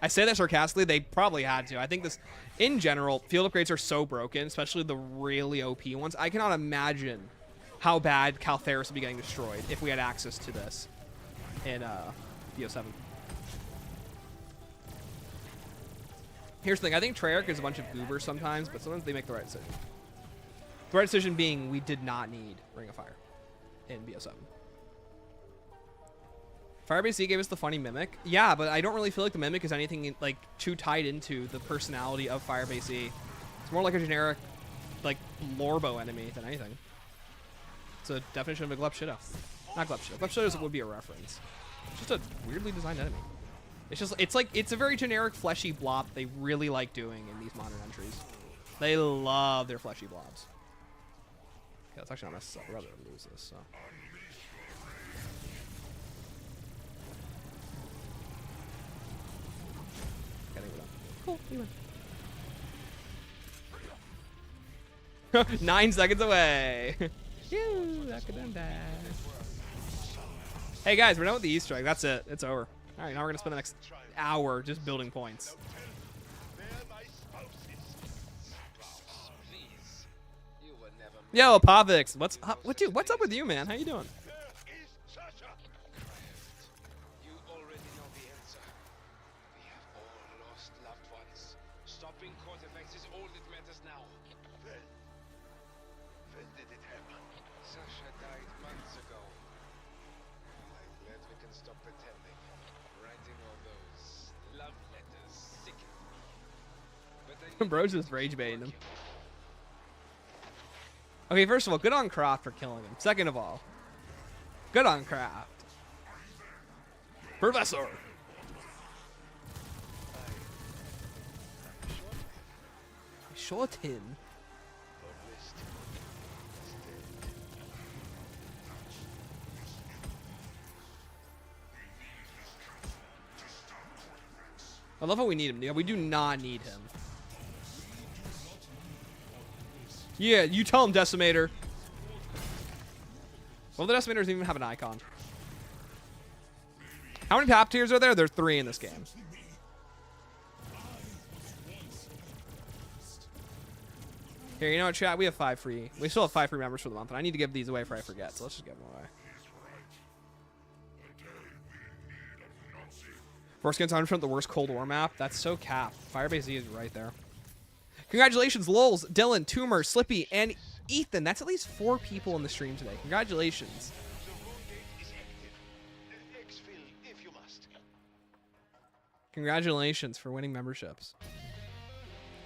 I say that sarcastically, they probably had to. I think this, in general, field upgrades are so broken, especially the really OP ones. I cannot imagine how bad Caltheris would be getting destroyed if we had access to this in BO7. Here's the thing. I think Treyarch is a bunch of goobers sometimes, but sometimes they make the right decision. The right decision being we did not need Ring of Fire in BO7. Firebase Z gave us the funny Mimic. Yeah, but I don't really feel like the Mimic is anything like too tied into the personality of Firebase Z. It's more like a generic like Lorbo enemy than anything. It's a definition of a Glepshido. Not Glepshido. Glepshido would be a reference. It's just a weirdly designed enemy. It's just, it's a very generic fleshy blob they really like doing in these modern entries. They love their fleshy blobs. Okay, that's actually not necessary. I'd rather lose this, so. Okay, cool, we win. 9 seconds away. Phew, that could end bad. Hey guys, we're done with the Easter egg. That's it. It's over. All right, now we're gonna spend the next hour just building points. Yo, Pavix, what's up? Dude, what's up with you, man? How you doing? You already know the answer. We have all lost loved ones. Stopping Cortefax is all that matters now. When did it happen? Sasha died months ago. I'm glad we can stop pretending. Writing all those love letters sicken me. But I need Bro's you just to rage keep baiting him. working. Okay, first of all, good on Croft for killing him. Second of all, good on Croft. Professor. Short him. I love how we need him. Yeah, we do not need him. Yeah, you tell him, Decimator. Well, the Decimator doesn't even have an icon. How many top tiers are there? There are 3 in this game. Here, you know what, chat? We have 5 free. We still have 5 free members for the month, and I need to give these away before I forget, so let's just give them away. Force Guns 100% the worst Cold War map. That's so capped. Firebase Z is right there. Congratulations, Lols, Dylan, Toomer, Slippy, and Ethan. That's at least 4 people in the stream today. Congratulations. The room gate is active. Exfil if you must. Congratulations for winning memberships.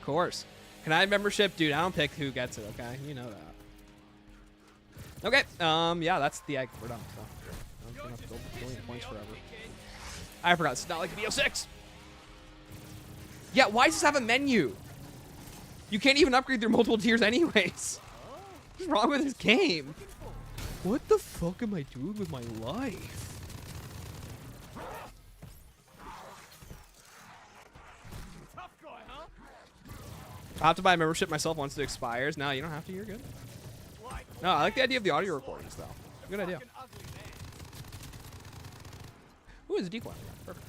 course. Can I have membership? Dude, I don't pick who gets it, okay? You know that. Okay, yeah, that's the egg. We're done, so. I'm gonna have to build a billion points forever. I forgot, it's not like a BO6! Yeah, why does this have a menu? You can't even upgrade through multiple tiers anyways. What's wrong with this game? What the fuck am I doing with my life? Tough guy, huh? I have to buy a membership myself once it expires. No, you don't have to. You're good. No, I like the idea of the audio recordings, though. Good idea. Fucking ugly man. Ooh, it's a decoy. Perfect.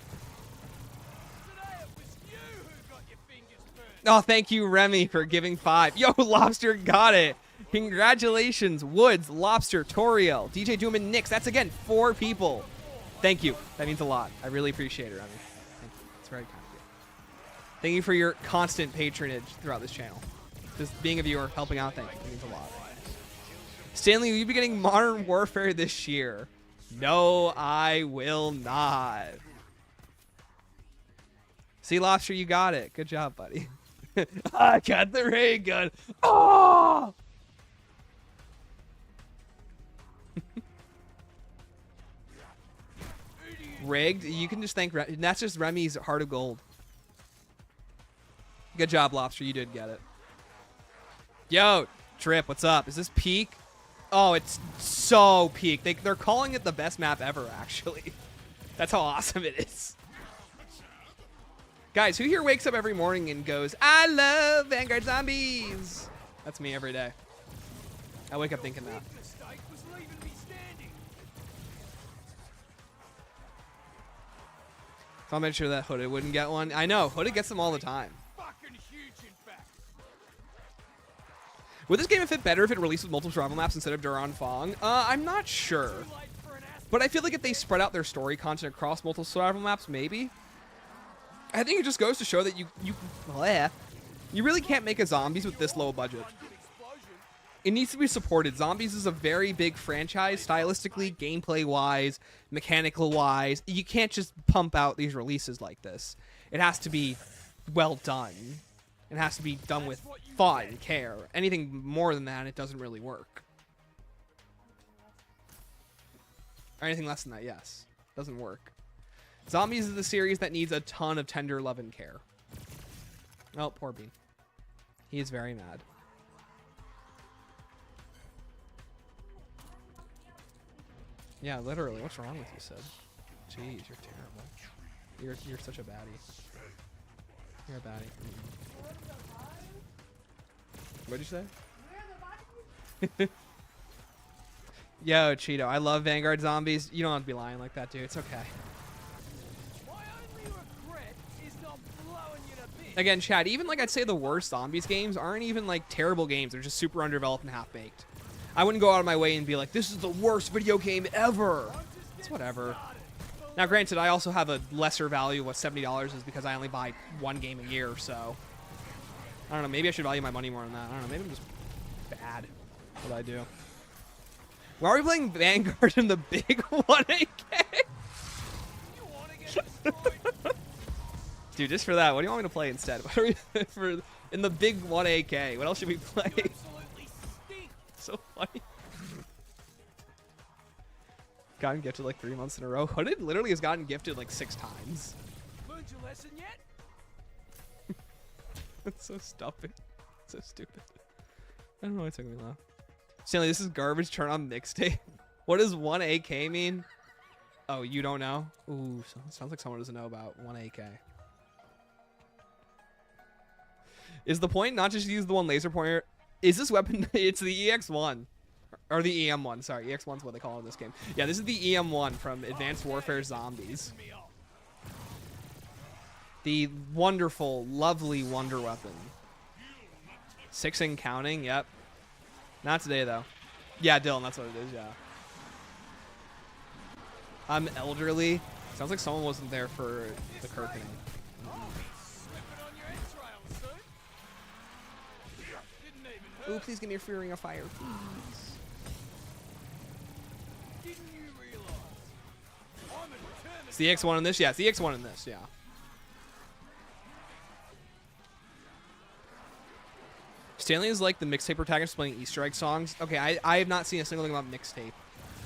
Today it was you who got your fingers burned. Oh, thank you, Remy, for giving 5. Yo, Lobster got it. Congratulations, Woods, Lobster, Toriel, DJ Doom, and Nix. That's, again, 4 people. Thank you. That means a lot. I really appreciate it, Remy. Thank you. It's very kind of you. Thank you for your constant patronage throughout this channel. Just being a viewer, helping out, thank you. It means a lot. Stanley, will you be getting Modern Warfare this year? No, I will not. See, Lobster, you got it. Good job, buddy. I got the ray gun. Oh! Rigged? You can just thank Remy. That's just Remy's Heart of Gold. Good job, Lobster. You did get it. Yo, Trip, what's up? Is this peak? Oh, it's so peak. They're calling it the best map ever, actually. That's how awesome it is. Guys, who here wakes up every morning and goes, I love Vanguard Zombies? That's me every day. I wake up thinking that. Mistake was leaving me standing. So I'll make sure that Hooded wouldn't get one. I know, Hooded gets them all the time. Fucking huge, in fact. Would this game fit better if it released with multiple survival maps instead of Duran Fong? I'm not sure. Too late for an ass. But I feel like if they spread out their story content across multiple survival maps, maybe. I think it just goes to show that you really can't make a Zombies with this low budget. It needs to be supported. Zombies is a very big franchise, stylistically, gameplay-wise, mechanical-wise. You can't just pump out these releases like this. It has to be well done. It has to be done with thought and care. Anything more than that, it doesn't really work. Or anything less than that, yes. Doesn't work. Zombies is the series that needs a ton of tender love and care. Oh, poor Bean. He is very mad. Yeah, literally. What's wrong with you, Sid? Jeez, you're terrible. You're such a baddie. You're a baddie. What'd you say? Yo, Cheeto, I love Vanguard Zombies. You don't have to be lying like that, dude. It's okay. My only regret is not blowing you to bits. Again, Chad, even like I'd say the worst Zombies games aren't even like terrible games. They're just super underdeveloped and half-baked. I wouldn't go out of my way and be like, this is the worst video game ever. It's whatever. Now, granted, I also have a lesser value of what $70 is because I only buy one game a year, so. I don't know, maybe I should value my money more than that. I don't know, maybe I'm just bad at what I do. Why are we playing Vanguard in the big 1AK? You wanna get destroyed? Dude, just for that, what do you want me to play instead? What are we for in the big 1AK? What else should we play? Absolutely stink. So funny. Gotten gifted like 3 months in a row. Hooded literally has gotten gifted like 6 times. Learned your lesson yet? That's so stupid. So stupid. I don't know why it took me long. Stanley, this is garbage. Turn on mixtape. What does 1AK mean? Oh, you don't know? Ooh, sounds like someone doesn't know about 1AK. Is the point not just use the one laser pointer? Is this weapon? It's the EX1. Or the EM1. Sorry, EX1's what they call it in this game. Yeah, this is the EM1 from Advanced Warfare Zombies. The wonderful, lovely wonder weapon. 6 and counting, yep. Not today, though. Yeah, Dylan, that's what it is, yeah. I'm elderly. Sounds like someone wasn't there for the curtain. Slipping on your entrails, son. Didn't even hurt. Ooh, please give me a free ring of fire, please. Didn't you realize? I'm a determined. It's the X1 in this? Yeah, it's the X1 in this, yeah. Stanley is like the mixtape protagonist playing Easter egg songs. Okay, I have not seen a single thing about mixtape.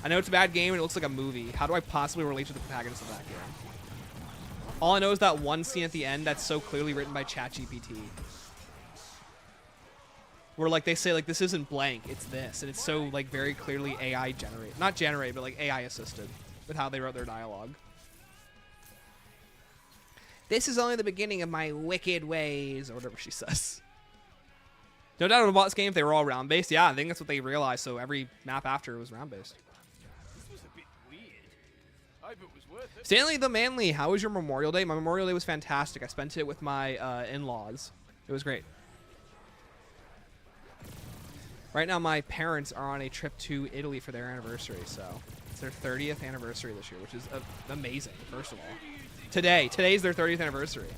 I know it's a bad game and it looks like a movie. How do I possibly relate to the protagonist of that game? All I know is that one scene at the end that's so clearly written by ChatGPT. Where like they say like this isn't blank, it's this, and it's so like very clearly AI generated, not generated, but like AI assisted with how they wrote their dialogue. This is only the beginning of my wicked ways, or whatever she says. No doubt in a bots game if they were all round based. Yeah, I think that's what they realized. So every map after was round based. This was a bit weird. I hope it was worth it. Stanley the Manly, how was your Memorial Day? My Memorial Day was fantastic. I spent it with my in-laws. It was great. Right now, my parents are on a trip to Italy for their anniversary, so it's their 30th anniversary this year, which is amazing, first of all. Today's their 30th anniversary.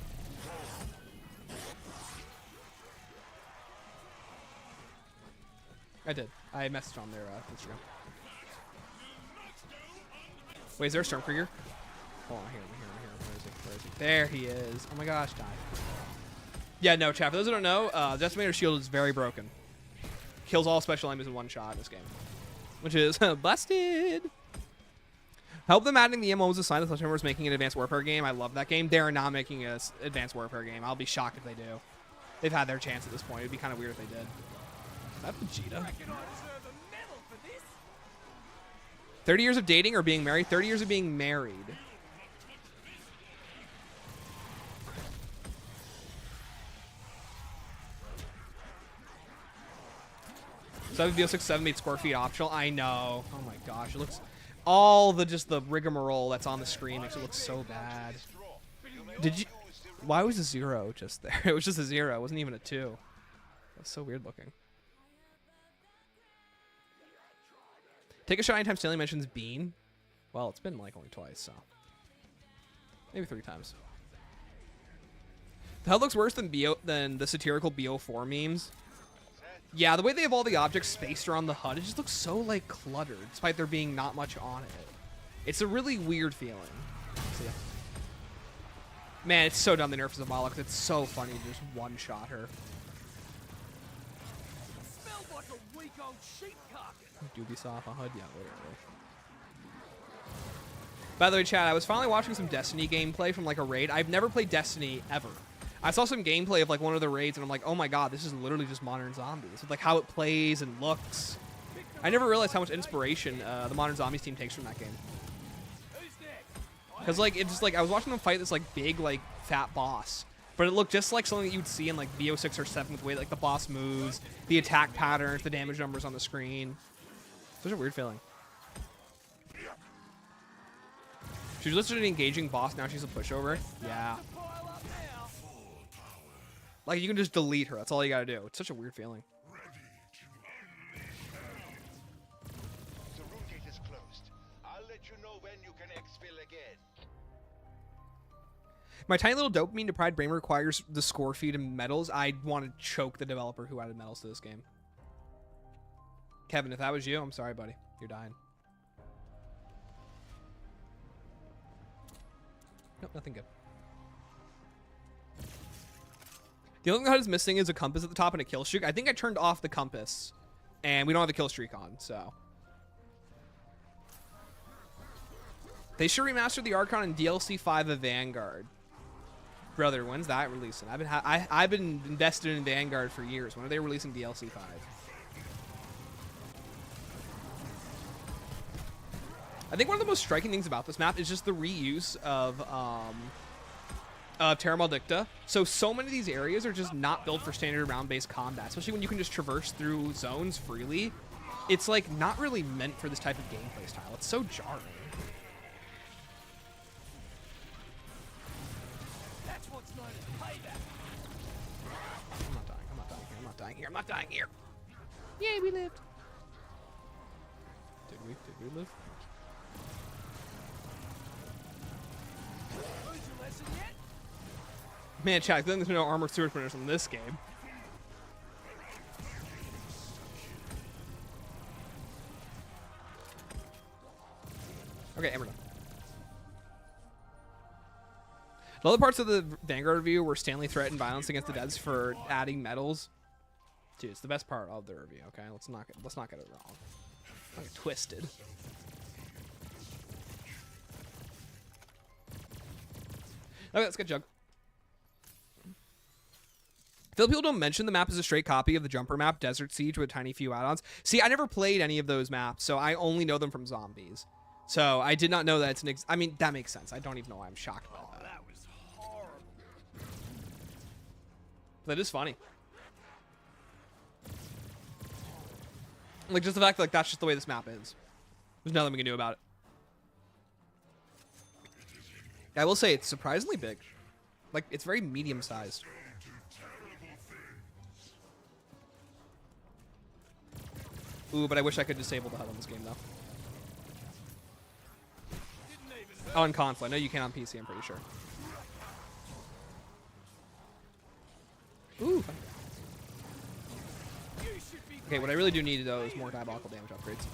I did. I messaged on their Instagram. Wait, is there a Stormkrieger? Hold on, here. Where is he? There he is. Oh my gosh, die. Yeah, no, chat. For those who don't know, Decimator Shield is very broken. Kills all special enemies in one shot in this game, which is busted. Help them adding the Emotes aside that Sledgehammer is making an Advanced Warfare game. I love that game. They're not making an Advanced Warfare game. I'll be shocked if they do. They've had their chance at this point. It'd be kind of weird if they did. Is that Vegeta? 30 years of dating or being married? 30 years of being married. So VO6 7 square feet optional. I know. Oh my gosh, it looks all the rigmarole that's on the screen makes it look so bad. Did you? Why was a 0 just there? It was just a 0. It wasn't even a 2. That's so weird looking. Take a shot anytime Stanley mentions Bean. Well, it's been like only twice, so maybe 3 times. The HUD looks worse than the satirical BO4 memes. Yeah, the way they have all the objects spaced around the HUD, it just looks so, like, cluttered, despite there being not much on it. It's a really weird feeling. So, yeah. Man, it's so dumb they nerfed Zavala, because it's so funny to just one-shot her. Smells like a weak old sheep carcass. Ubisoft on HUD? Yeah, whatever. By the way, chat, I was finally watching some Destiny gameplay from, like, a raid. I've never played Destiny, ever. I saw some gameplay of like one of the raids and I'm like, oh my god, this is literally just modern zombies. With like how it plays and looks. I never realized how much inspiration the modern zombies team takes from that game. Because like it's just like I was watching them fight this like big like fat boss, but it looked just like something that you'd see in like VO6 or 7 with the way like the boss moves, the attack patterns, the damage numbers on the screen. Such a weird feeling. She was listed an engaging boss, now she's a pushover. Yeah. Like, you can just delete her. That's all you gotta do. It's such a weird feeling. The room gate is closed. I'll let you know when you can exfil again. My tiny little dopamine deprived brain requires the score feed and medals. I want to choke the developer who added medals to this game. Kevin, if that was you, I'm sorry, buddy. You're dying. Nope, nothing good. The only thing that is missing is a compass at the top and a kill streak. I think I turned off the compass, and we don't have a kill streak on, so. They should remaster the Archon in DLC 5 of Vanguard. Brother, when's that releasing? I've been invested in Vanguard for years. When are they releasing DLC 5? I think one of the most striking things about this map is just the reuse of Terra Maldicta. So many of these areas are just not built for standard round-based combat, especially when you can just traverse through zones freely. It's like not really meant for this type of gameplay style. It's so jarring. That's what's known as payback. I'm not dying. I'm not dying here. I'm not dying here. I'm not dying here. Yay, we lived. Did we live? Lose your lesson yet? Man, chat, then there's no armor sewer spinners in this game. Okay, and we're done. The other parts of the Vanguard review where Stanley threatened violence against the devs for adding medals. Dude, it's the best part of the review. Okay, let's not get it wrong. Not get twisted. Okay, let's get Jug. I feel people don't mention the map as a straight copy of the jumper map, Desert Siege, with a tiny few add-ons. See, I never played any of those maps, so I only know them from Zombies. So I did not know that it's an I mean, that makes sense. I don't even know why I'm shocked by that. That was horrible. That is funny. Like, just the fact that, like, that's just the way this map is. There's nothing we can do about it. I will say it's surprisingly big. Like, it's very medium-sized. Ooh, but I wish I could disable the HUD on this game, though. On console. I know you can on PC, I'm pretty sure. Ooh. Okay, what I really do need, though, is more diabolical damage upgrades.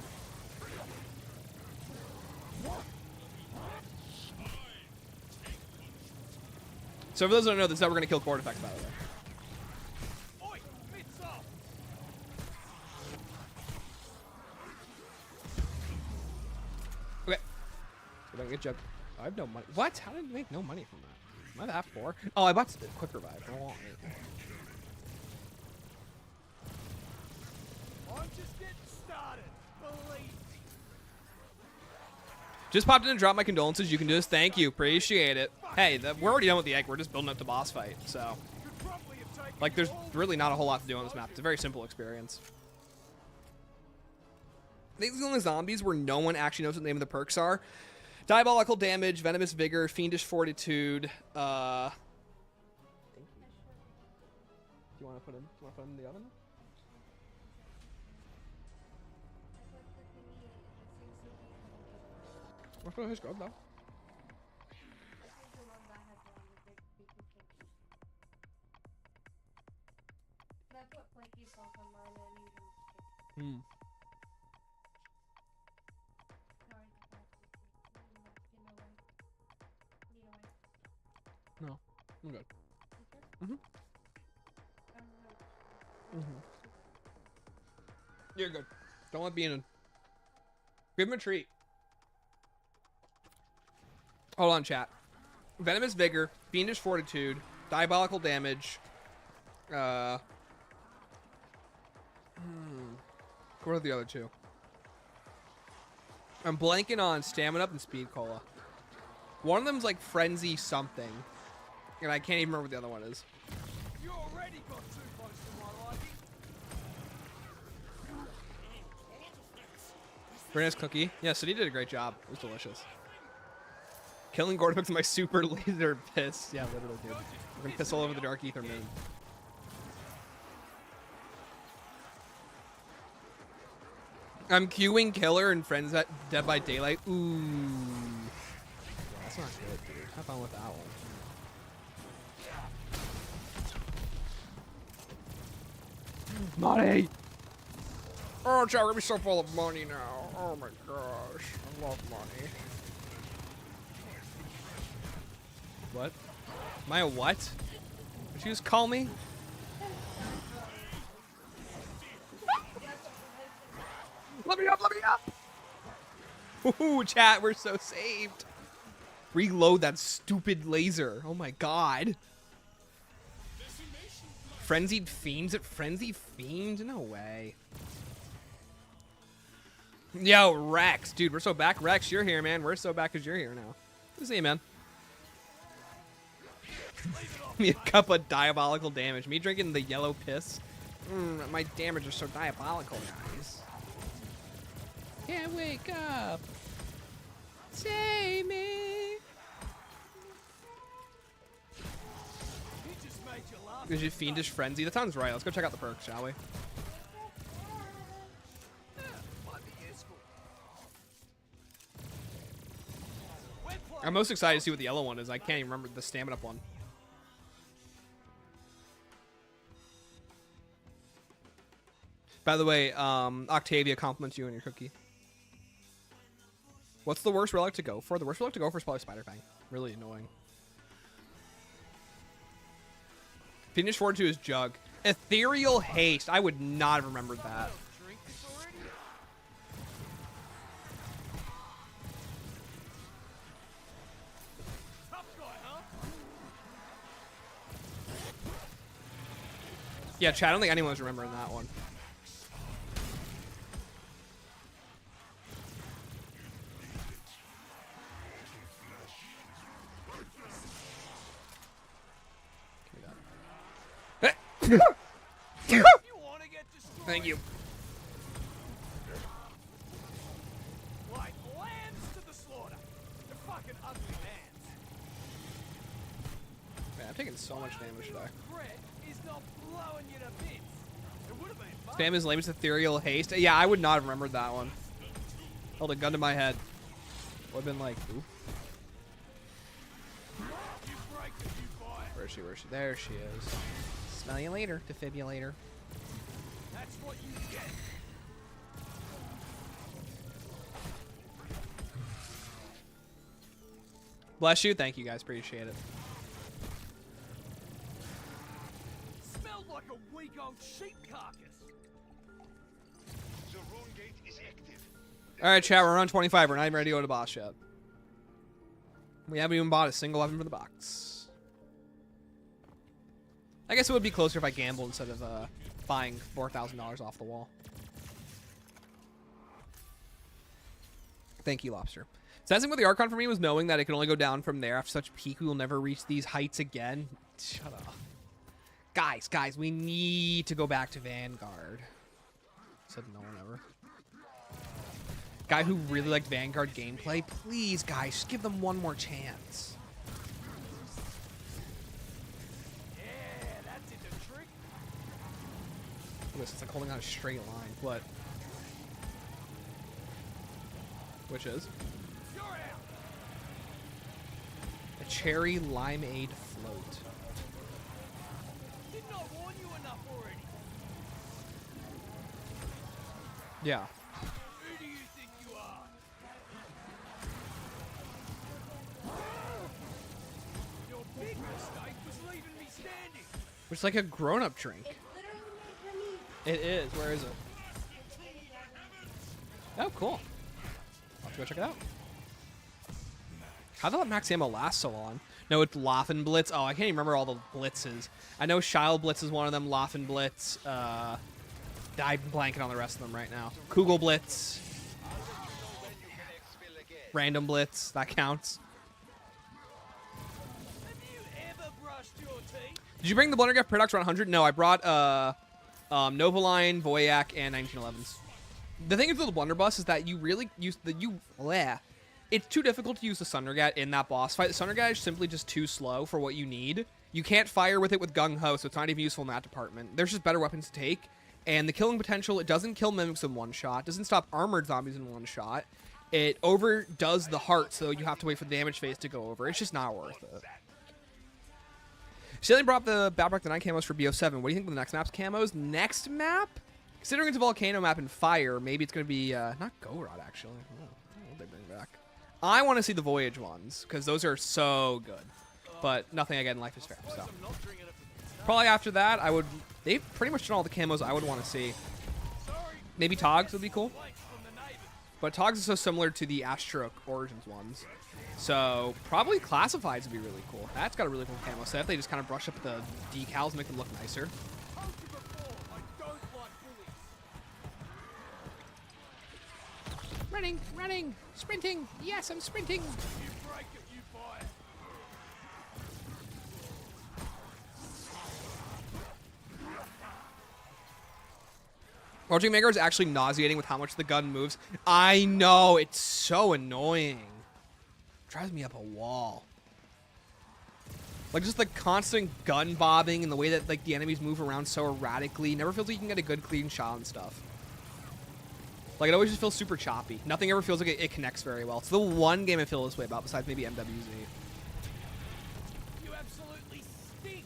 So for those who don't know, this is how we're going to kill Cord Effects, by the way. Okay. So don't get Jug. I have no money. What? How did I make no money from that? Am I that poor? Oh, I bought the quick revive. I want it. I'm just getting started. Believe me. Just popped in and dropped my condolences. You can do this. Thank you. Appreciate it. Hey, we're already done with the egg. We're just building up to boss fight. So, like, there's really not a whole lot to do on this map. It's a very simple experience. I think the only zombies where no one actually knows what the name of the perks are. Diabolical Damage, Venomous Vigor, Fiendish Fortitude. Do you want to put him in the oven? What's his god though? Hmm. No, I'm good. Mm-hmm. Mm-hmm. You're good. Don't let being in. Give him a treat. Hold on, chat. Venomous Vigor, Fiendish Fortitude, Diabolical Damage. What are the other two? I'm blanking on Stamina Up and Speed Cola. One of them's like Frenzy something. And I can't even remember what the other one is. You already got too close to my liking. Very nice cookie. Yeah, so he did a great job. It was delicious. Killing Gordon with my super laser piss. Yeah, literally, dude. We're gonna piss all over the Dark Ether moon. I'm queuing Killer and Friends at Dead by Daylight. Ooh. Yeah, that's not good, dude. Have fun with that one. Money! Oh, chat, we're gonna be so full of money now. Oh my gosh. I love money. What? Am I a what? Did you just call me? Let me up, let me up! Ooh, chat, we're so saved. Reload that stupid laser. Oh my god. Frenzied Fiends at Frenzy Fiend? No way. Yo, Rex. Dude, we're so back. Rex, you're here, man. We're so back because you're here now. Good to see you, man. Me a cup of diabolical damage. Me drinking the yellow piss. My damage is so diabolical, guys. Can't wake up. Save me. Is it Fiendish Frenzy? That sounds right. Let's go check out the perks, shall we? I'm most excited to see what the yellow one is. I can't even remember the stamina up one. By the way, Octavia compliments you on your cookie. What's the worst relic to go for? The worst relic to go for is probably Spider Fang. Really annoying. Fiendish Fortitude is Jug. Ethereal Haste. I would not have remembered that. Drink this already? Tough guy, huh? Yeah, chat, I don't think anyone's remembering that one. You wanna get destroyed? Thank you. Like lambs to the slaughter. The fucking ugly lambs. Man, I'm taking so much damage today. Regret is not blowing you to bits. It would have been fun. Spam is lame as Ethereal Haste. Yeah, I would not have remembered that one. Held a gun to my head. Would have been like, ooh. You break it, you buy it. Where is she? Where is she? There she is. Smell you later, defibrillator. That's what you get. Bless you. Thank you guys. Appreciate it. Smelled like a week-old sheep carcass. The rune gate is active. All right, chat. We're on 25. We're not even ready to go to boss yet. We haven't even bought a single weapon for the box. I guess it would be closer if I gambled instead of buying $4,000 off the wall. Thank you, Lobster. So that's the thing with the Archon for me was knowing that it can only go down from there. After such a peak, we will never reach these heights again. Shut up. Guys, we need to go back to Vanguard. Said no one ever. Guy who really liked Vanguard gameplay, please, guys, just give them one more chance. Yeah, that did the trick. Look at this, it's like holding on a straight line. What? Which is? You're out. A cherry limeade float. Didn't I warn you enough already? Yeah. Who do you think you are? Your big mistake was leaving me standing. It's like a grown-up drink. It is. Where is it? Oh, cool. I'll have to go check it out. How did that max ammo last so long? No, it's Laughing Blitz. Oh, I can't even remember all the blitzes. I know Child Blitz is one of them. Laughing Blitz. I'm blanking on the rest of them right now. Kugel Blitz. Random Blitz. That counts. Have you ever brushed your teeth? Did you bring the Blundergriff Paradox around 100? No, I brought Novaline, Voyak, and 1911s. The thing is with the Blunderbuss is that you really use the it's too difficult to use the Sundergat in that boss fight. The Sundergat is simply just too slow for what you need. You can't fire with it with Gung Ho, so it's not even useful in that department. There's just better weapons to take. And the killing potential, it doesn't kill mimics in one shot, doesn't stop armored zombies in one shot. It overdoes the heart, so you have to wait for the damage phase to go over. It's just not worth it. Sailing brought the Babrak the 9 camos for BO7. What do you think of the next map's camos? Next map? Considering it's a volcano map and fire, maybe it's going to be, not Gorod, actually. Oh, what they bring back? I want to see the Voyage ones, because those are so good. But nothing I get in life is fair, so. Probably after that, they've pretty much done all the camos I would want to see. Maybe Togs would be cool. But Togs is so similar to the Astrook Origins ones. So probably Classifieds would be really cool. That's got a really cool camo set. They just kind of brush up the decals and make them look nicer. Running, sprinting. Yes, I'm sprinting. You break it, you buy it. Watching Vanguard is actually nauseating with how much the gun moves. I know, it's so annoying. Drives me up a wall. Like just the constant gun bobbing and the way that like the enemies move around so erratically. Never feels like you can get a good clean shot and stuff. Like it always just feels super choppy. Nothing ever feels like it connects very well. It's the one game I feel this way about besides maybe MWZ. You absolutely stink.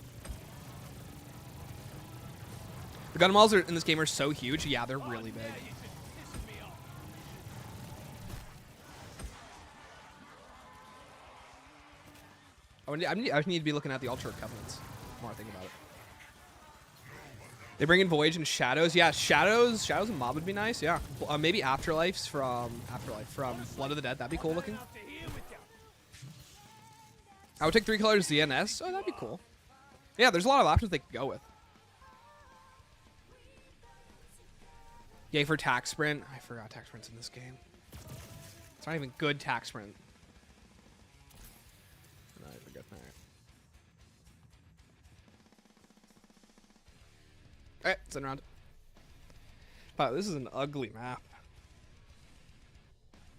The gun models in this game are so huge. Yeah, they're really big. Now you're just pissing me off. I just need to be looking at the Ultra Covenants. The more I think about it. They bring in Voyage and Shadows. Yeah, Shadows and Mob would be nice. Yeah, maybe Afterlife from Blood of the Dead. That'd be cool looking. I would take 3 colors ZNS. Oh, that'd be cool. Yeah, there's a lot of options they could go with. Yay for Tac Sprint. I forgot Tac Sprint's in this game. It's not even good Tac Sprint. No, I forgot that. Alright, send around. Wow, this is an ugly map.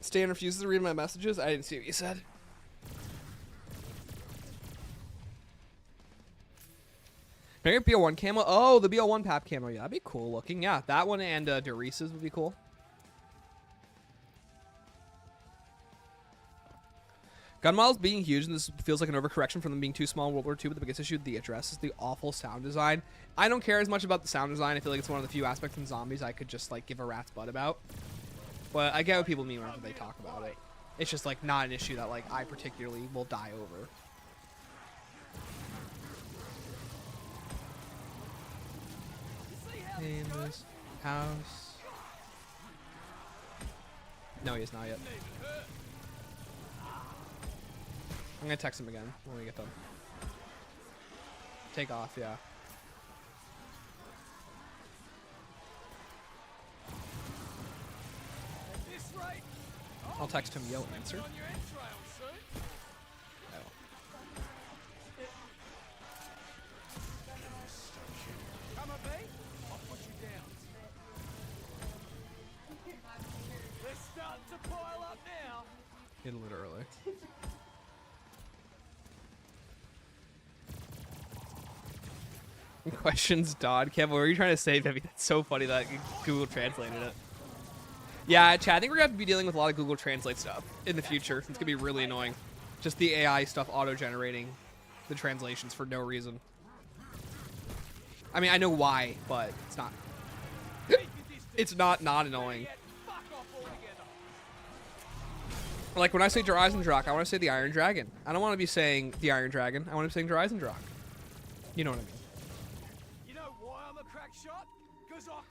Stan refuses to read my messages. I didn't see what you said. Can I get BO1 camo? Oh, the BO1 pap camo. Yeah, that'd be cool looking. Yeah, that one and Doris's would be cool. Gun models being huge, and this feels like an overcorrection from them being too small in World War II, but the biggest issue with the address is the awful sound design. I don't care as much about the sound design. I feel like it's one of the few aspects in zombies I could just, like, give a rat's butt about. But I get what people mean whenever they talk about it. It's just, like, not an issue that, like, I particularly will die over. In this house. No, he is not yet. I'm gonna text him again when we get done. Take off, yeah. I'll text him, yo, answer. Literally. Questions, Dodd. Kev, what were you trying to say, Debbie? That's so funny that Google translated it. Yeah, Chad, I think we're going to have to be dealing with a lot of Google Translate stuff in the future. It's going to be really annoying. Just the AI stuff auto-generating the translations for no reason. I mean, I know why, but it's not. It's not annoying. Like, when I say Drak, I want to say the Iron Dragon. I don't want to be saying the Iron Dragon. I want to be saying Drak. You know what I mean. You know why I'm a crack shot?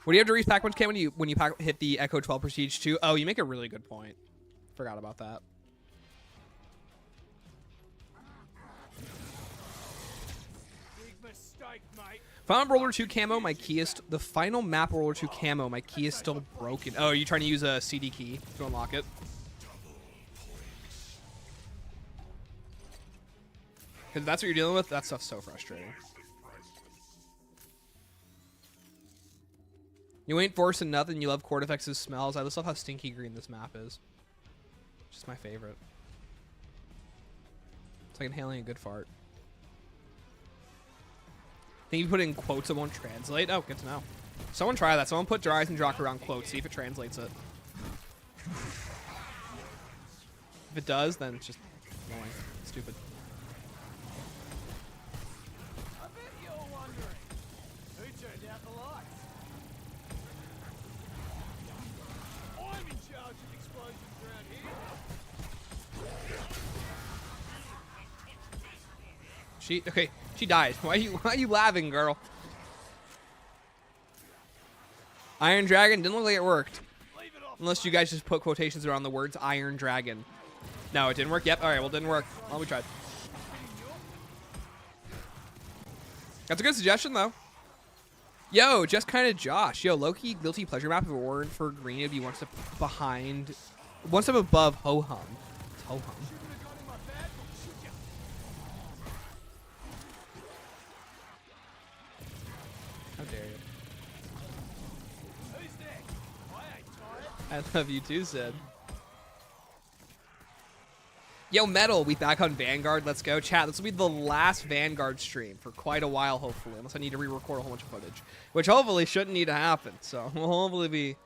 What do you have to repack once can when you hit the Echo 12 Prestige 2? Oh, you make a really good point. Forgot about that. Big mistake, mate. Final World War II camo, my key is the final map World War II camo, my key is still broken. Oh, are you trying to use a CD key to unlock it? Because that's what you're dealing with, that stuff's so frustrating. You ain't forcing nothing, you love Cortifex's smells. I just love how stinky green this map is. Just my favorite. It's like inhaling a good fart. I think you put in quotes, it won't translate. Oh, good to know. Someone try that. Someone put Dries and Jock around quotes, see if it translates it. If it does, then it's just annoying. Stupid. She died. Why are you laughing, girl? Iron Dragon didn't look like it worked. Unless you guys just put quotations around the words Iron Dragon. No, it didn't work. Yep. All right. Well, it didn't work. Well, we tried. That's a good suggestion, though. Yo, just kind of Josh. Yo, low-key guilty pleasure map. If it weren't for green, it'd be one step behind, one step above Ho Hum. It's Ho Hum. How dare you? I love you too, Sid. Yo, Metal, we back on Vanguard. Let's go. Chat, this will be the last Vanguard stream for quite a while, hopefully. Unless I need to re-record a whole bunch of footage. Which hopefully shouldn't need to happen. So we'll hopefully be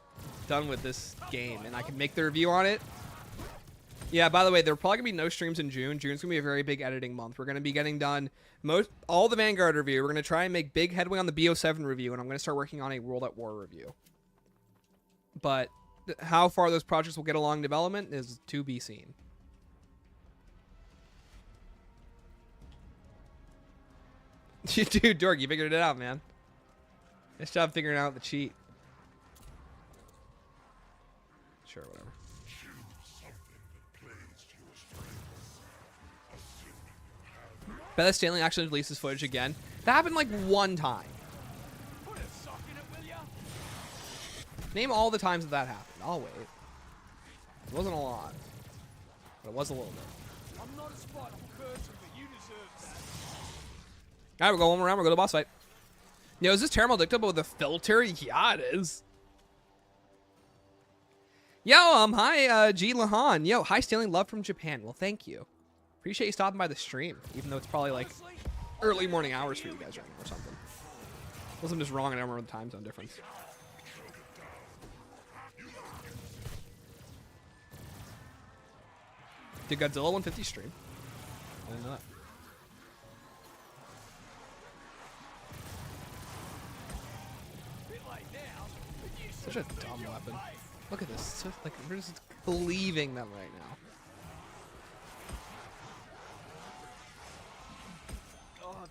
done with this game. And I can make the review on it. Yeah, by the way, there are probably going to be no streams in June. June's going to be a very big editing month. We're going to be getting done all the Vanguard review. We're going to try and make big headway on the BO7 review. And I'm going to start working on a World at War review. But how far those projects will get along in development is to be seen. Dude, Dork, you figured it out, man. Nice job figuring out the cheat. Sure, whatever. Bet that Stanley actually releases footage again. That happened like one time. Put a sock in it, will ya? Name all the times that happened. I'll wait. It wasn't a lot, but it was a little bit. I'm not a spiteful person, but you deserve that. All right, we'll go one more round. We'll go to the boss fight. Yo, is this terrible addictable with a filter? Yeah, it is. Yo, hi, G. Lahan. Yo, hi, Stanley. Love from Japan. Well, thank you. Appreciate you stopping by the stream, even though it's probably like Honestly, early morning hours for you guys right now or something. Unless I'm just wrong and I don't remember the time zone difference. Did Godzilla 150 stream? I didn't know that. bit late now, but you Such said a dumb your weapon. pay. Look at this. So, like, we're just believing them right now.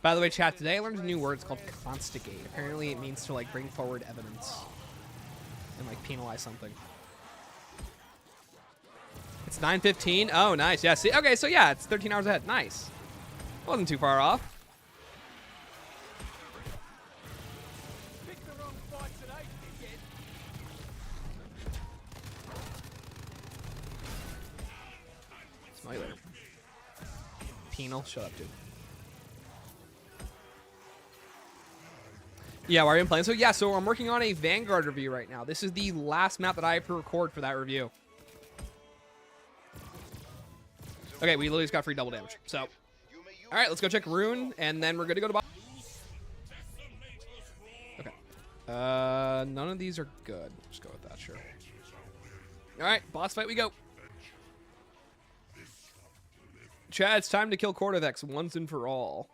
By the way, chat, today I learned a new word. It's called constigate. Apparently it means to, like, bring forward evidence and, like, penalize something. It's 9:15. Oh, nice. Yeah, see? Okay, so, yeah, it's 13 hours ahead. Nice. Wasn't too far off. Picked the wrong fight today, dickhead. Smell you later. Penal. Shut up, dude. Yeah, why are you playing? So, yeah, so I'm working on a Vanguard review right now. This is the last map that I have to record for that review. Okay, we literally just got free double damage. So, all right, let's go check Rune, and then we're going to go to boss. Okay. None of these are good. Just go with that, sure. All right, boss fight we go. Chad, it's time to kill Cortex once and for all.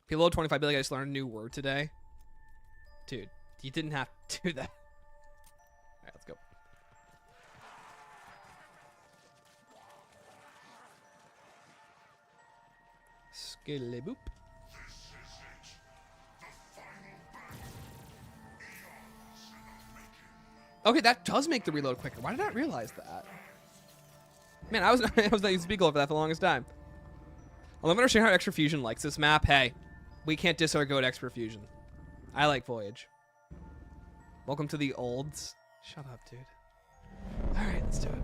Below 25 billion, I just learned a new word today. Dude, you didn't have to do that. All right, let's go. Skilly boop. Okay, that does make the reload quicker. Why did I not realize that? Man, I was not using Speagle for that for the longest time. I'll never understand how Extra Fusion likes this map. Hey, we can't diss our goat Extra Fusion. I like Voyage. Welcome to the olds. Shut up, dude. All right, let's do it.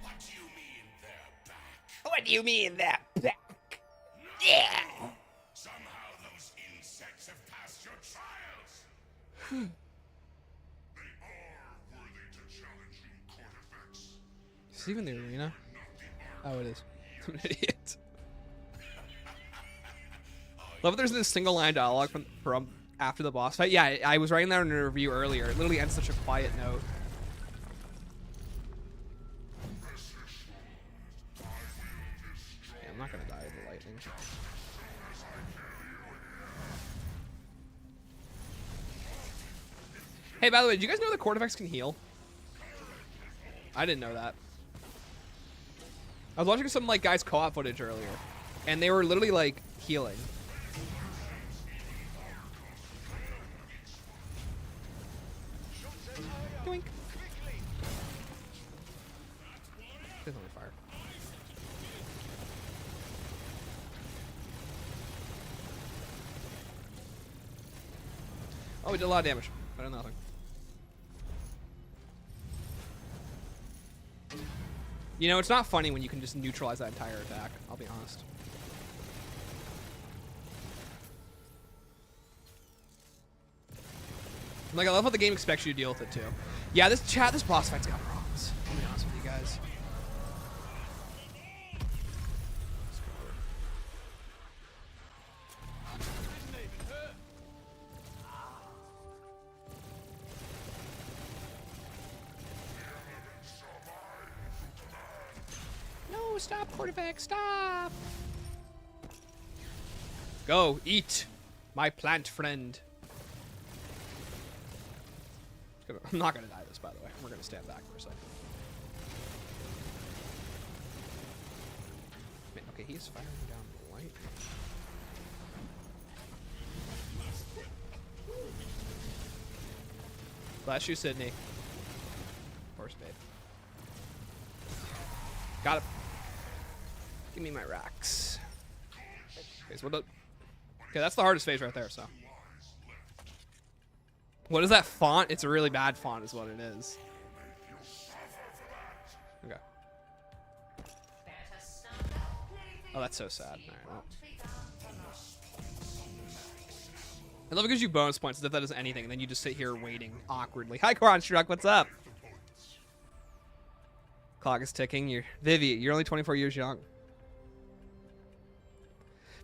What do you mean they're back? What do you mean that back? Yeah. Somehow those insects have passed your trials. They are worthy to challenge you, Cortifex. Is this even the arena? Oh, it is. I'm an idiot. Love that there's this single line dialogue from after the boss fight. Yeah, I was writing that in a review earlier. It literally ends such a quiet note. Yeah, I'm not gonna die with the lightning. Hey, by the way, did you guys know that Cortifex can heal? I didn't know that. I was watching some like guys co-op footage earlier, and they were literally like healing. Doink. Please let me fire. Oh, we did a lot of damage. Better than nothing. You know, it's not funny when you can just neutralize that entire attack. I'll be honest. Like, I love how the game expects you to deal with it, too. Yeah, this boss fight's got problems. I'll be honest with you guys. Didn't even hurt. No, stop, Cortifex, stop! Go, eat, my plant friend. I'm not gonna die this, by the way. We're gonna stand back for a second. Man, okay, he's firing down the light. Bless you, Sydney. Of course, babe. Got it. Give me my rocks. Okay, okay, that's the hardest phase right there, so. What is that font? It's a really bad font is what it is. Okay. Oh, that's so sad. All right, well. I love it gives you bonus points as if that does anything, and then you just sit here waiting awkwardly. Hi, Construct, what's up? Clock is ticking. Vivi, you're only 24 years young.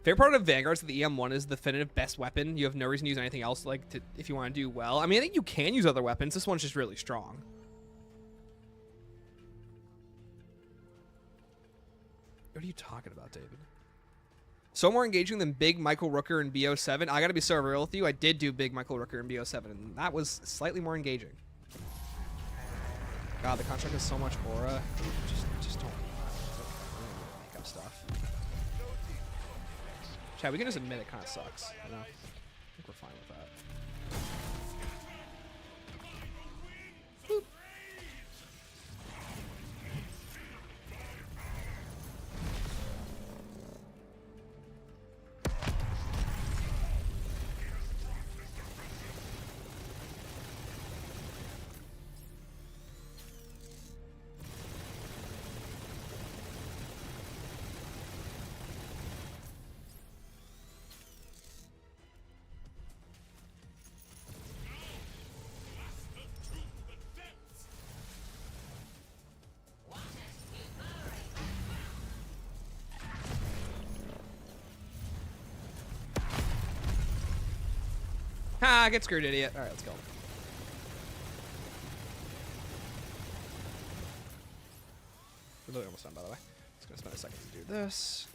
Favorite part of Vanguard is that the EM1 is the definitive best weapon. You have no reason to use anything else like if you want to do well. I mean, I think you can use other weapons. This one's just really strong. What are you talking about, David? So more engaging than Big Michael Rooker in BO7. I gotta be so real with you. I did do Big Michael Rooker in BO7, and that was slightly more engaging. God, the contract has so much aura. Just don't. It's okay. We're gonna make up stuff. Chad, we can just admit it kind of sucks. You know? I think we're fine with that. Boop. Ha, get screwed, idiot. All right, let's go. We're literally almost done, by the way. Just gonna spend a second to do this.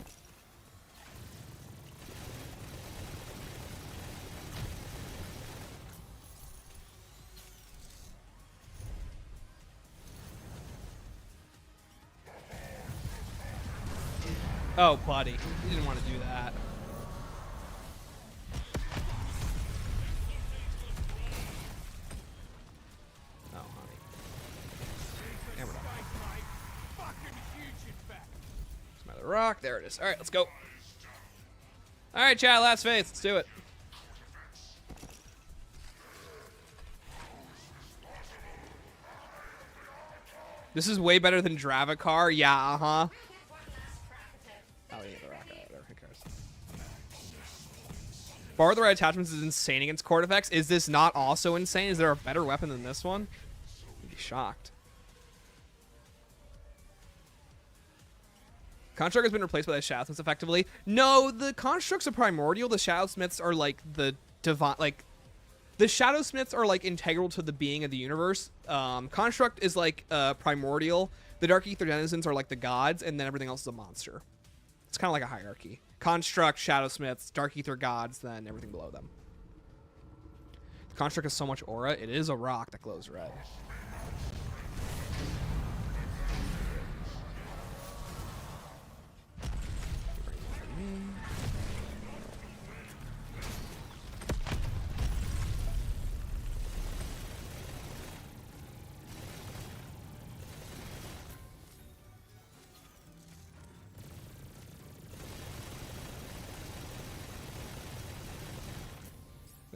Oh, buddy. You didn't want to do that. Rock. There it is. All right, let's go. All right, chat. Last phase. Let's do it. This is way better than Dravacar. Yeah, uh-huh. Oh, yeah, the rock. Whatever. Who cares? Bar with the right attachments is insane against cord effects. Is this not also insane? Is there a better weapon than this one? I'd be shocked. Construct has been replaced by the Shadowsmiths effectively. No, the Constructs are primordial. The Shadowsmiths are like the divine, like the Shadowsmiths are like integral to the being of the universe. Construct is like primordial. The Dark Aether denizens are like the gods, and then everything else is a monster. It's kind of like a hierarchy. Construct, Shadowsmiths, Dark Aether gods, then everything below them. The Construct has so much aura. It is a rock that glows red.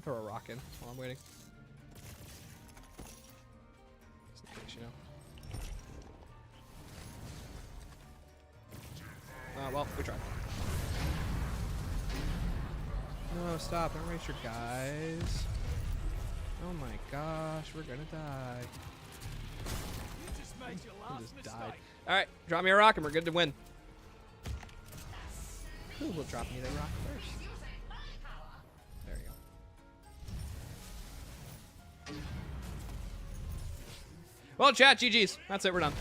Throw a rock in while I'm waiting. Just in case, you know. Well, we tried. No, stop. Don't waste your guys. Oh my gosh, we're gonna die. You just made your last just mistake. died. Alright, drop me a rock and we're good to win. Who will drop me the rock first? There you go. Well, chat, GG's. That's it, we're done.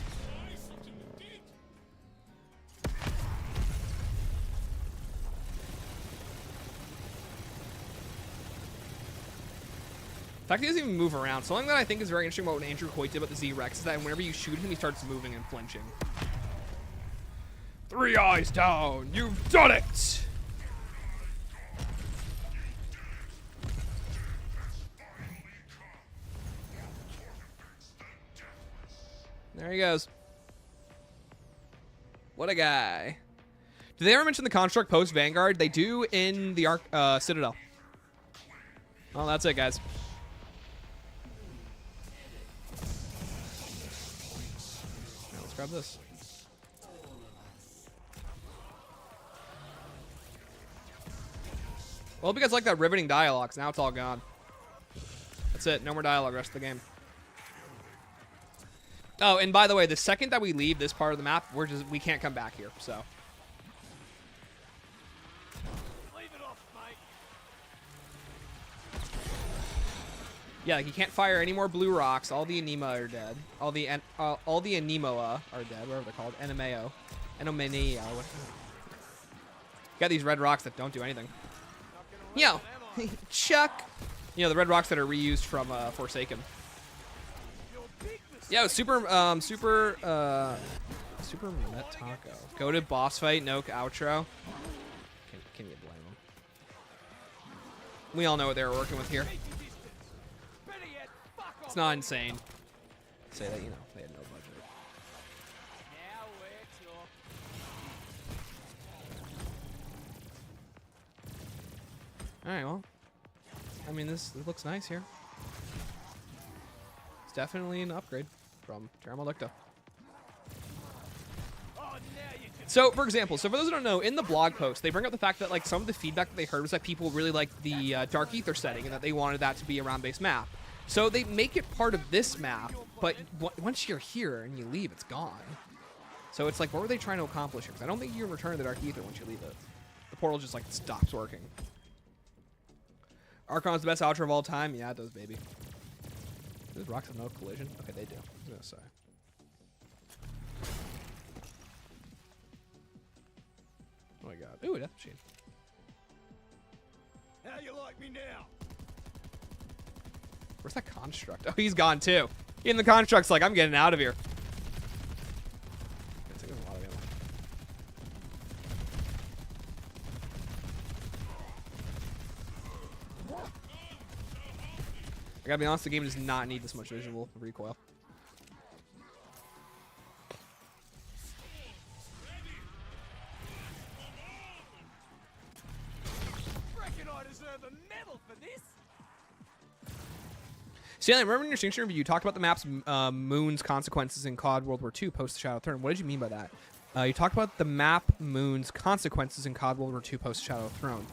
The fact he doesn't even move around. Something that I think is very interesting about what Andrew Hoyt did about the Z-Rex is that whenever you shoot him, he starts moving and flinching. 3 eyes down! You've done it! There he goes. What a guy. Did they ever mention the construct post Vanguard? They do in the Citadel. Well, that's it, guys. Now, let's grab this. Well, hope you guys like that riveting dialogue, 'cause now it's all gone. That's it. No more dialogue rest of the game. Oh, and by the way, the second that we leave this part of the map, we can't come back here, so. Leave it off, mate. Yeah, like you can't fire any more blue rocks. All the anema are dead. All the anemoa are dead, whatever they're called. Enemeo. Enomenia. Got these red rocks that don't do anything. Yo, Chuck. You know, the red rocks that are reused from Forsaken. Yeah, super Met Taco. Go to boss fight, no outro. Can you blame them? We all know what they were working with here. It's not insane. Say that, you know, they had no budget. Now we're talking. All right, well, I mean, this looks nice here. It's definitely an upgrade from Terra Maledicta. Oh, now you just So, for example, for those who don't know, in the blog post, they bring up the fact that like some of the feedback that they heard was that people really liked the Dark Ether setting and that they wanted that to be a round-based map. So they make it part of this map, but once you're here and you leave, it's gone. So it's like, what were they trying to accomplish here? Because I don't think you can return to the Dark Ether once you leave it. The portal just like stops working. Archon's the best outro of all time. Yeah, it does, baby. Those rocks have no collision? Okay, they do. I was gonna say. Oh my god. Ooh, death machine. how you like me now? Where's that construct? Oh, he's gone too. Even the construct's like, I'm getting out of here. It's taking a lot of ammo. I gotta be honest, the game does not need this much visual recoil. Reckon I deserve a medal for this. Stanley, remember in your Extinction review, you talked about the map's moon's consequences in COD World War II post the Shadow Throne. What did you mean by that? You talked about the map moon's consequences in COD World War II post Shadow Throne.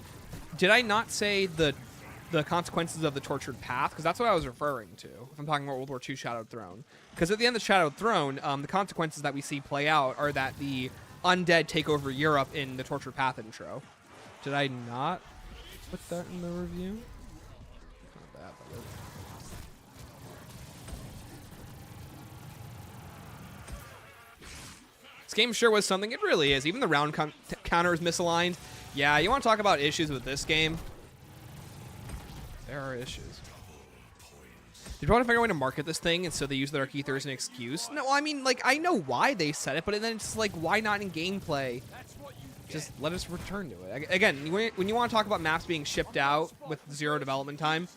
Did I not say the consequences of the tortured path? Because that's what I was referring to if I'm talking about World War II Shadowed Throne. Because at the end of Shadowed Throne, the consequences that we see play out are that the undead take over Europe in the tortured path intro. Did I not put that in the review? Not bad, but this game sure was something. It really is. Even the round counter is misaligned. Yeah, you want to talk about issues with this game? There are issues. They probably figure out a way to market this thing, and so they use the Dark Ether as an excuse. No, I mean, like, I know why they said it, but then it's like, why not in gameplay? That's what you get. Just let us return to it. Again, when you want to talk about maps being shipped out with 0 development time,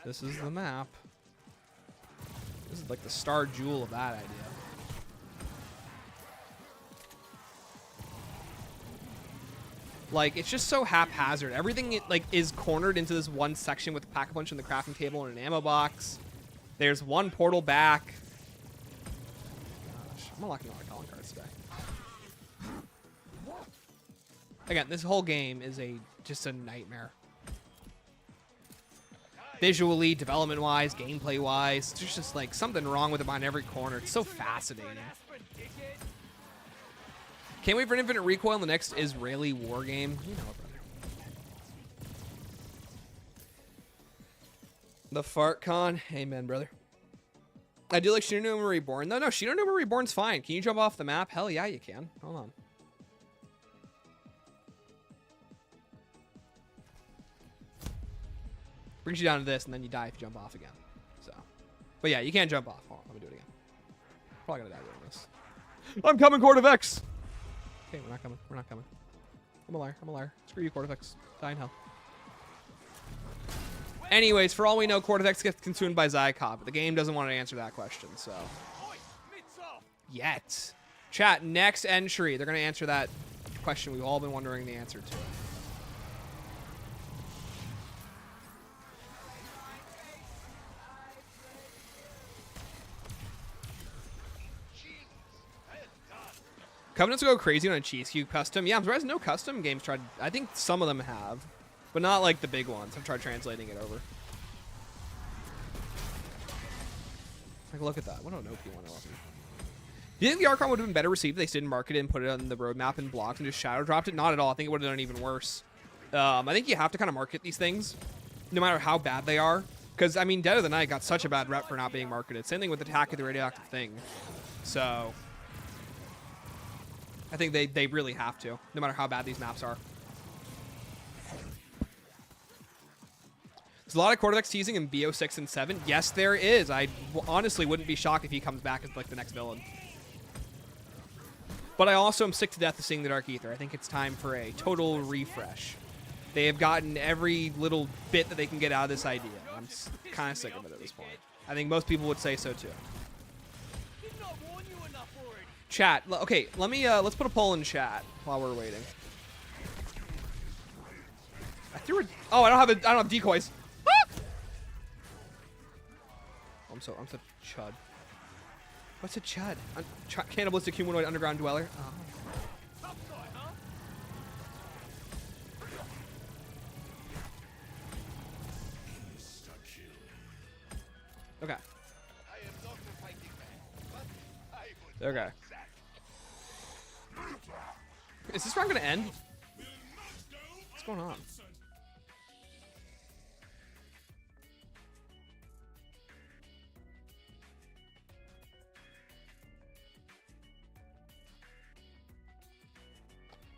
this is the map. This is like the star jewel of that idea. Like, it's just so haphazard. Everything like is cornered into this one section with a pack-a-punch in the crafting table and an ammo box. There's one portal back. Gosh, I'm unlocking all my calling cards today. Again, this whole game is just a nightmare. Visually, development-wise, gameplay-wise, there's just like something wrong with it on every corner. It's so fascinating. Can't wait for Infinite Recoil in the next Israeli war game. You know it, brother. The Fart Con. Amen, brother. I do like Shinonuma Reborn. No, Shinonuma Reborn's fine. Can you jump off the map? Hell yeah, you can. Hold on. Brings you down to this, and then you die if you jump off again. So, but yeah, you can't jump off. Hold on, let me do it again. Probably gonna die doing this. I'm coming, Court of X. Okay, we're not coming. We're not coming. I'm a liar. I'm a liar. Screw you, Cortex. Die in hell. Anyways, for all we know, Cortex gets consumed by Zykov, but the game doesn't want to answer that question, so. yet. Chat, next entry. They're going to answer that question we've all been wondering the answer to. Covenants go crazy on a cheese cube custom. Yeah, I'm surprised no custom games tried. I think some of them have, but not like the big ones. I've tried translating it over. Like, look at that. What an OP 111. Do you think the Archon would have been better received if they didn't market it and put it on the roadmap in blocks and just shadow dropped it? Not at all. I think it would have done even worse. I think you have to kind of market these things, no matter how bad they are. Because, I mean, Dead of the Night got such a bad rep for not being marketed. Same thing with Attack of the Radioactive Thing. So, I think they really have to, no matter how bad these maps are. There's a lot of Cortex teasing in BO6 and 7. Yes, there is. I honestly wouldn't be shocked if he comes back as like the next villain. But I also am sick to death of seeing the Dark Ether. I think it's time for a total refresh. They have gotten every little bit that they can get out of this idea. I'm kind of sick of it at this point. I think most people would say so too. Chat. Okay, let's put a poll in chat while we're waiting. I threw it. Oh, I don't have decoys. Ah! I'm so chud. What's a chud? Cannibalistic humanoid underground dweller. Oh. Okay. Okay. Is this round gonna end? What's going on?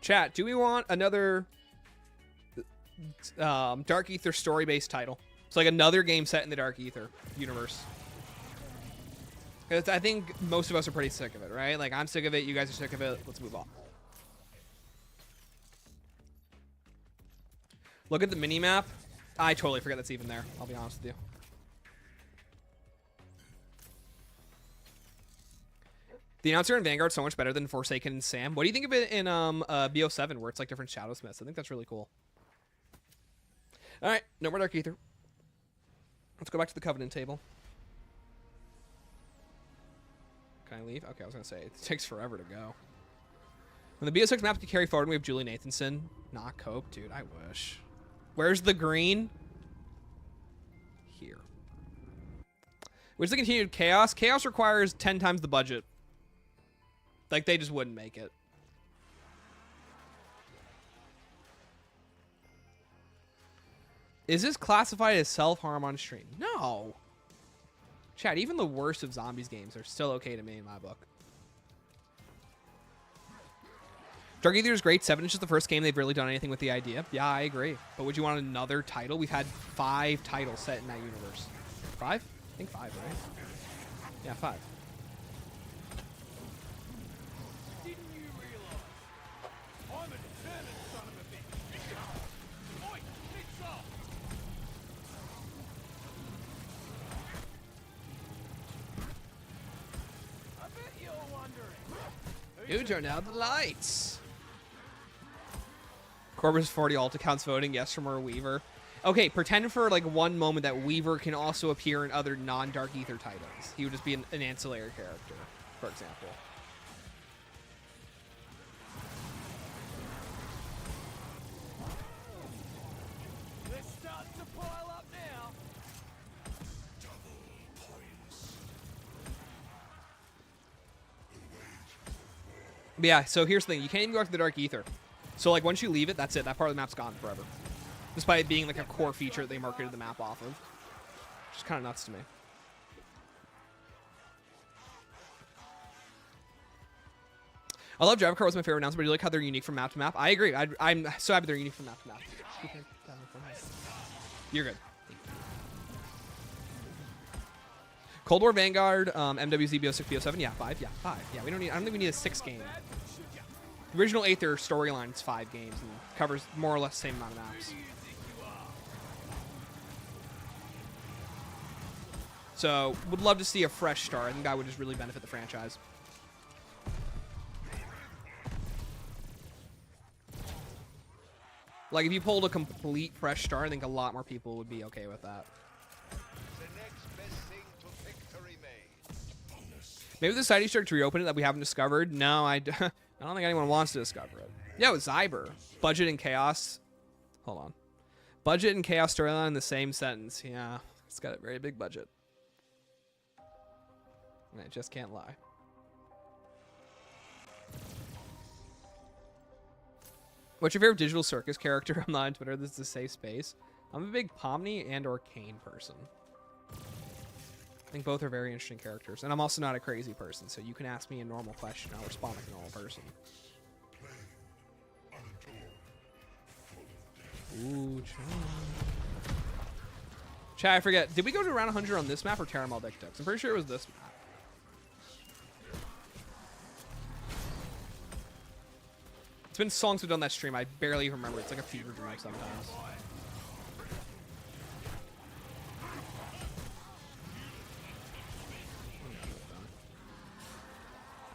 Chat, do we want another Dark Ether story-based title? It's like another game set in the Dark Ether universe. Because I think most of us are pretty sick of it, right? Like, I'm sick of it, you guys are sick of it, let's move on. Look at the mini-map. I totally forget that's even there, I'll be honest with you. The announcer in Vanguard is so much better than Forsaken and Sam. What do you think of it in BO7 where it's like different Shadow Smiths? I think that's really cool. Alright, no more Dark Ether. Let's go back to the Covenant table. Can I leave? Okay, I was going to say, it takes forever to go. When the BO6 maps can carry forward and we have Julie Nathanson. Not Cope, dude, I wish. Where's the green? Here. Which is the continued chaos. Chaos requires 10 times the budget. Like, they just wouldn't make it. Is this classified as self-harm on stream? No. Chat, even the worst of zombies games are still okay to me in my book. Dark Ether is great. 7 is just the first game they've really done anything with the idea. Yeah, I agree. But would you want another title? We've had 5 titles set in that universe. 5? I think 5, right? Yeah, 5. Didn't you realize I'm a determined son of a bitch? Oi, it's up! I bet you're wondering. Who turned out the lights? Corvus 40 alt accounts voting yes for more Weaver. Okay, pretend for like one moment that Weaver can also appear in other non-Dark Ether titles. He would just be an ancillary character, for example. Let's start to pile up now. But yeah, so here's the thing. You can't even go back to the Dark Ether. So like once you leave it, that's it. That part of the map's gone forever. Despite it being like a core feature that they marketed the map off of. Which is kind of nuts to me. I love Driver Car was my favorite announcement, but do you like how they're unique from map to map? I agree. I'm so happy they're unique from map to map. You're good. Cold War Vanguard, MWZ, BO6, BO7. Yeah, 5. Yeah, 5. Yeah, we don't need. I don't think we need a 6 game. The original Aether storyline is 5 games and covers more or less the same amount of maps. So, would love to see a fresh start. I think that would just really benefit the franchise. Like, if you pulled a complete fresh start, I think a lot more people would be okay with that. The next best thing to victory made. Maybe the side Easter egg to reopen it that we haven't discovered. No, I don't think anyone wants to discover it. Yo, Zyber. Budget and chaos. Hold on. Budget and chaos storyline in the same sentence. Yeah, it's got a very big budget. I just can't lie. What's your favorite digital circus character? I'm not on Twitter. This is a safe space. I'm a big Pomni and or Kane person. I think both are very interesting characters. And I'm also not a crazy person, so you can ask me a normal question. I'll respond like a normal person. Ooh, Chat, I forget. Did we go to round 100 on this map or Terra Maldictux? I'm pretty sure it was this map. It's been so long since we've done that stream. I barely remember. It's like a fever dream sometimes.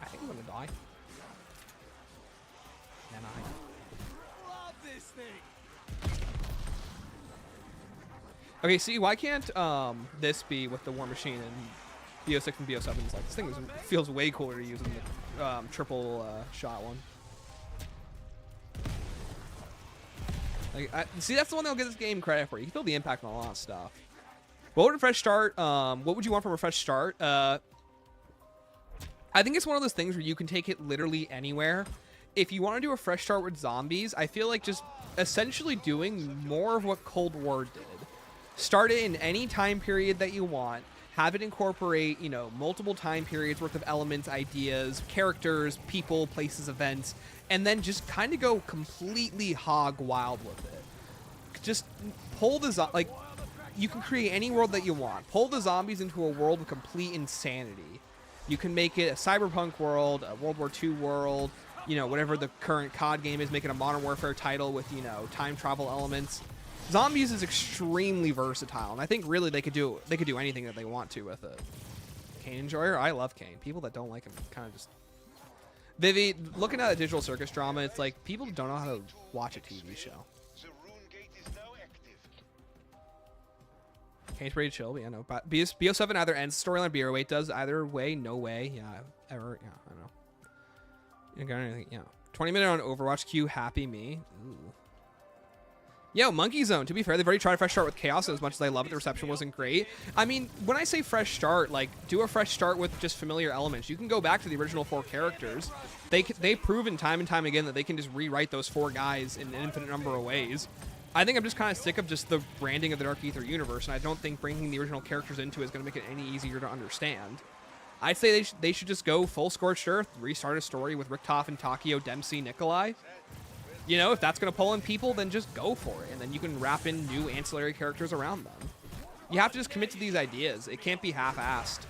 I think I'm gonna die. And Love this thing. okay, see, why can't this be with the War Machine and BO6 and BO7? It's like, this thing feels way cooler to use than the triple shot one. Like, see, that's the one that'll get this game credit for. You can feel the impact on a lot of stuff. What would a fresh start? What would you want from a fresh start? I think it's one of those things where you can take it literally anywhere. If you want to do a fresh start with zombies, I feel like just essentially doing more of what Cold War did. Start it in any time period that you want. Have it incorporate, you know, multiple time periods worth of elements, ideas, characters, people, places, events, and then just kind of go completely hog wild with it. Just pull the like, you can create any world that you want. Pull the zombies into a world of complete insanity. You can make it a cyberpunk world, a World War II world, you know, whatever the current COD game is, make it a Modern Warfare title with, you know, time travel elements. Zombies is extremely versatile, and I think really they could do anything that they want to with it. Kane enjoyer? I love Kane. People that don't like him kind of just... Vivi, looking at a digital circus drama, it's like people don't know how to watch a TV show. The rune gate is now active. Kane's pretty chill, but yeah, no. But BO7 either ends storyline, BO8 does. Either way, no way. Yeah, ever. Yeah, I don't know. You got anything? Yeah. 20-minute on Overwatch queue. Happy me. Ooh. Yo, Monkey Zone. To be fair, they've already tried a fresh start with Chaos, and as much as I love it, the reception wasn't great. I mean, when I say fresh start, like, do a fresh start with just familiar elements. You can go back to the original 4 characters. They've proven time and time again that they can just rewrite those 4 guys in an infinite number of ways. I think I'm just kind of sick of just the branding of the Dark Aether universe, and I don't think bringing the original characters into it is going to make it any easier to understand. I'd say they should just go full Scorched Earth, restart a story with Richtof and Takio, Dempsey, Nikolai. You know, if that's going to pull in people, then just go for it. And then you can wrap in new ancillary characters around them. You have to just commit to these ideas. It can't be half-assed.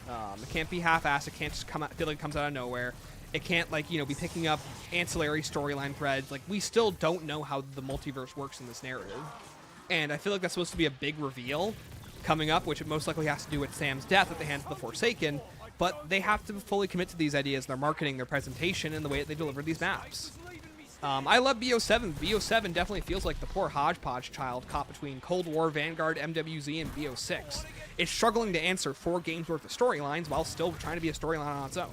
It can't be half-assed. It can't just feel like it comes out of nowhere. It can't, like, you know, be picking up ancillary storyline threads. Like, we still don't know how the multiverse works in this narrative. And I feel like that's supposed to be a big reveal coming up, which it most likely has to do with Sam's death at the hands of the Forsaken. But they have to fully commit to these ideas, their marketing, their presentation, and the way that they deliver these maps. I love BO7. BO7 definitely feels like the poor hodgepodge child caught between Cold War, Vanguard, MWZ, and BO6. It's struggling to answer 4 games worth of storylines while still trying to be a storyline on its own.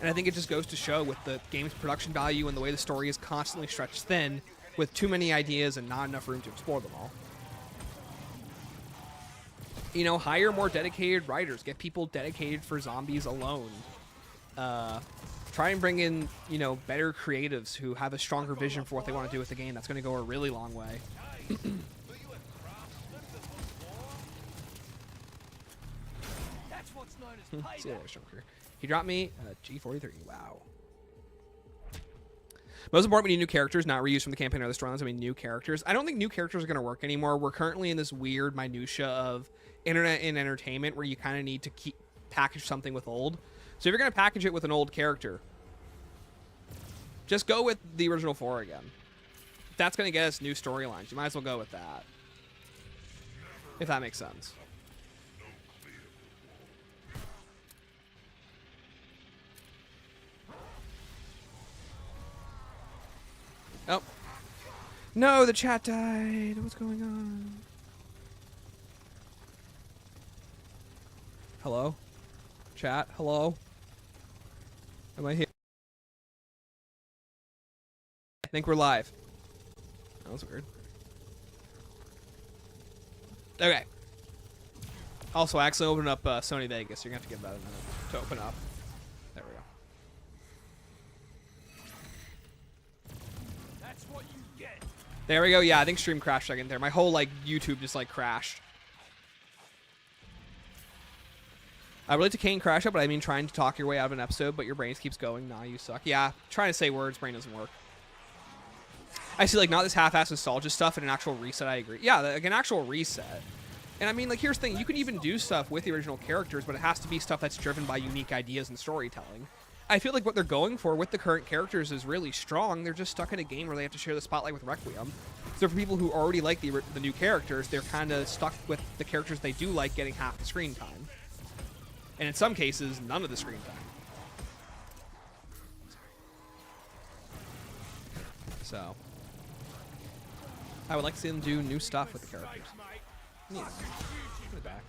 And I think it just goes to show with the game's production value and the way the story is constantly stretched thin with too many ideas and not enough room to explore them all. You know, hire more dedicated writers. Get people dedicated for zombies alone. Try and bring in, you know, better creatives who have a stronger vision for what they want to do with the game. That's going to go a really long way. That's what's known as See you payback. later, Stroker. He dropped me G43. Wow. Most important, we need new characters, not reused from the campaign or the storylines. I mean, new characters. I don't think new characters are going to work anymore. We're currently in this weird minutia of internet and entertainment where you kind of need to package something with old. So if you're going to package it with an old character, just go with the original 4 again. If that's going to get us new storylines, you might as well go with that. If that makes sense. Oh. No, the chat died. What's going on? Hello? Chat, hello? Am I here? I think we're live. That was weird. Okay. Also, I accidentally opened up Sony Vegas. You're going to have to give that a minute to open up. There we go. That's what you get. There we go. Yeah, I think stream crashed a second there. My whole, like, YouTube just, like, crashed. I relate to Kane crash up, but I mean trying to talk your way out of an episode, but your brain keeps going. Nah, you suck. Yeah, trying to say words, brain doesn't work. I see, like, not this half-ass nostalgia stuff and an actual reset, I agree. Yeah, like, an actual reset. And I mean, like, here's the thing. You can even do stuff with the original characters, but it has to be stuff that's driven by unique ideas and storytelling. I feel like what they're going for with the current characters is really strong. They're just stuck in a game where they have to share the spotlight with Requiem. So for people who already like the new characters, they're kind of stuck with the characters they do like getting half the screen time. And in some cases, none of the screen time. So, I would like to see them do new stuff with the characters. Yeah. Put it back.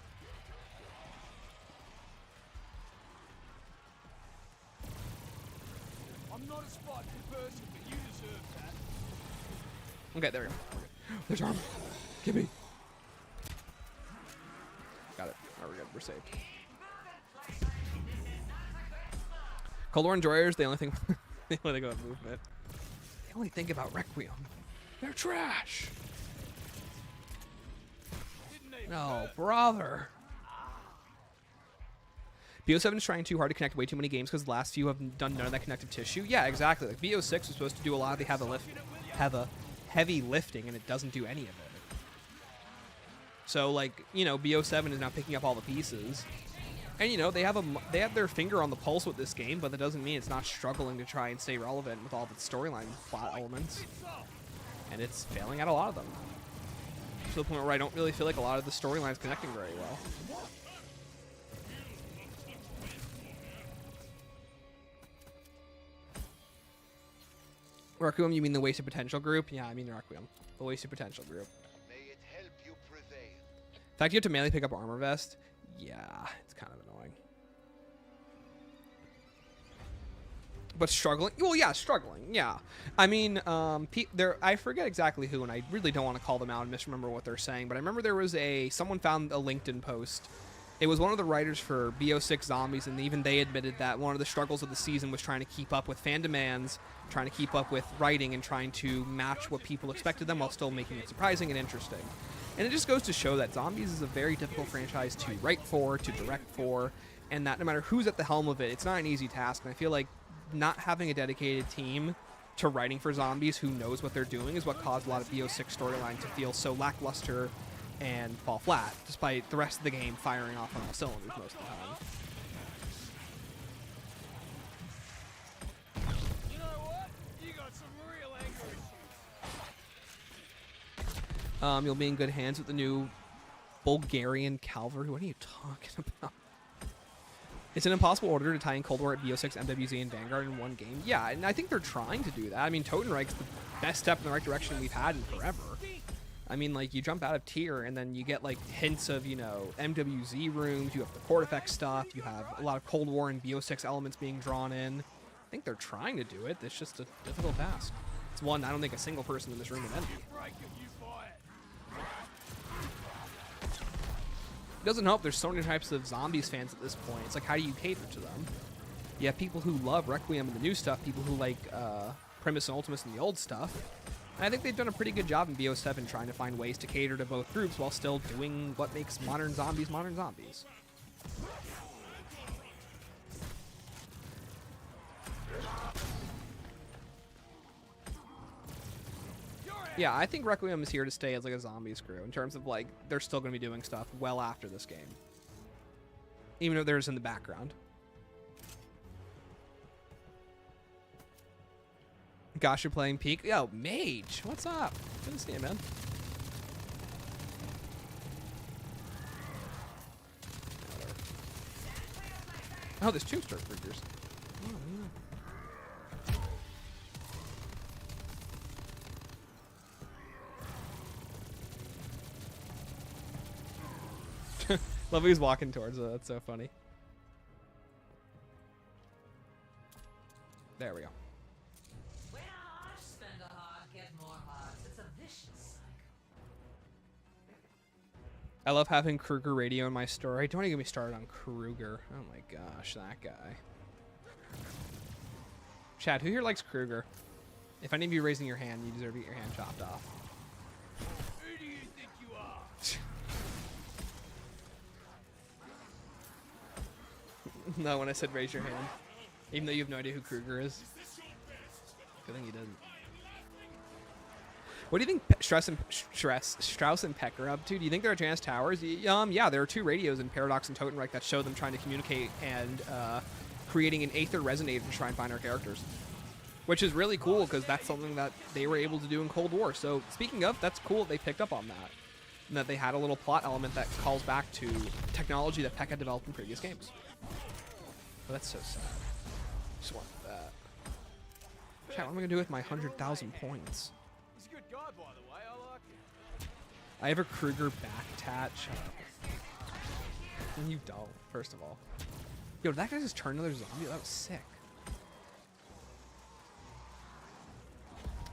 I'm not a spiteful person, but you deserve that. Okay, there we go. There's armor. Give me. Got it. All right, we're good. We're saved. Cold War enjoyers, they only think about movement. They only think about Requiem. They're trash. No, brother. BO7 is trying too hard to connect way too many games because the last few have done none of that connective tissue. Yeah, exactly. Like BO6 was supposed to do a lot of the heavy lifting, and it doesn't do any of it. So, like, you know, BO7 is now picking up all the pieces. And, you know, they have their finger on the pulse with this game, but that doesn't mean it's not struggling to try and stay relevant with all the storyline plot elements. And it's failing at a lot of them. To the point where I don't really feel like a lot of the storyline's connecting very well. Requiem, you mean the Wasted Potential group? Yeah, I mean Requiem. The Wasted Potential group. May it help you prevail. In fact, you have to manually pick up armor vest. Yeah, it's kind of annoying. But struggling? Well, yeah, struggling. Yeah. I mean, I forget exactly who, and I really don't want to call them out and misremember what they're saying, but I remember there was someone found a LinkedIn post. It was one of the writers for BO6 Zombies, and even they admitted that one of the struggles of the season was trying to keep up with fan demands, trying to keep up with writing, and trying to match what people expected them while still making it surprising and interesting. And it just goes to show that Zombies is a very difficult franchise to write for, to direct for, and that no matter who's at the helm of it, it's not an easy task. And I feel like not having a dedicated team to writing for Zombies who knows what they're doing is what caused a lot of BO6 storyline to feel so lackluster and fall flat, despite the rest of the game firing off on all cylinders most of the time. You know what? You got some real anger issues. You'll be in good hands with the new Bulgarian cavalry. What are you talking about? It's an impossible order to tie in Cold War at BO6, MWZ, and Vanguard in one game. Yeah, and I think they're trying to do that. I mean, Totenreich's the best step in the right direction we've had in forever. I mean, like, you jump out of tier, and then you get, like, hints of, you know, MWZ rooms, you have the Court Effect stuff, you have a lot of Cold War and BO6 elements being drawn in. I think they're trying to do it. It's just a difficult task. It's one I don't think a single person in this room would envy. It doesn't help there's so many types of Zombies fans at this point. It's like, how do you cater to them? You have people who love Requiem and the new stuff, people who like Primus and Ultimus and the old stuff. And I think they've done a pretty good job in BO7 trying to find ways to cater to both groups while still doing what makes modern Zombies modern Zombies. Yeah, I think Requiem is here to stay as like a Zombies crew in terms of like they're still going to be doing stuff well after this game. Even if there's in the background. Gosh, you're playing Peak. Yo, Mage, what's up? Good to see you, man. Oh, there's two Stormtroopers. Oh, yeah. Love he's walking towards it. That's so funny. There we go. When I spend a heart, get more hearts. It's a vicious cycle. I love having Kruger radio in my story. Don't even get me started on Kruger. Oh my gosh, that guy. Chad, who here likes Kruger? If any of you raising your hand, you deserve to get your hand chopped off. Who do you think you are? No, when I said raise your hand. Even though you have no idea who Kruger is. Good thing you didn't. What do you think Strauss and Peck are up to? Do you think they're advanced towers? Yeah, there are 2 radios in Paradox and Totenreich that show them trying to communicate and creating an Aether resonator to try and find our characters. Which is really cool because that's something that they were able to do in Cold War. So speaking of, that's cool they picked up on that. And that they had a little plot element that calls back to technology that Peck had developed in previous games. But that's so sad. Just want that. Chat, what am I going to do with my 100,000 points? He's a good guy, by the way. I like him. I have a Kruger back tat. Shut up. And you don't, first of all. Yo, did that guy just turn another zombie? That was sick.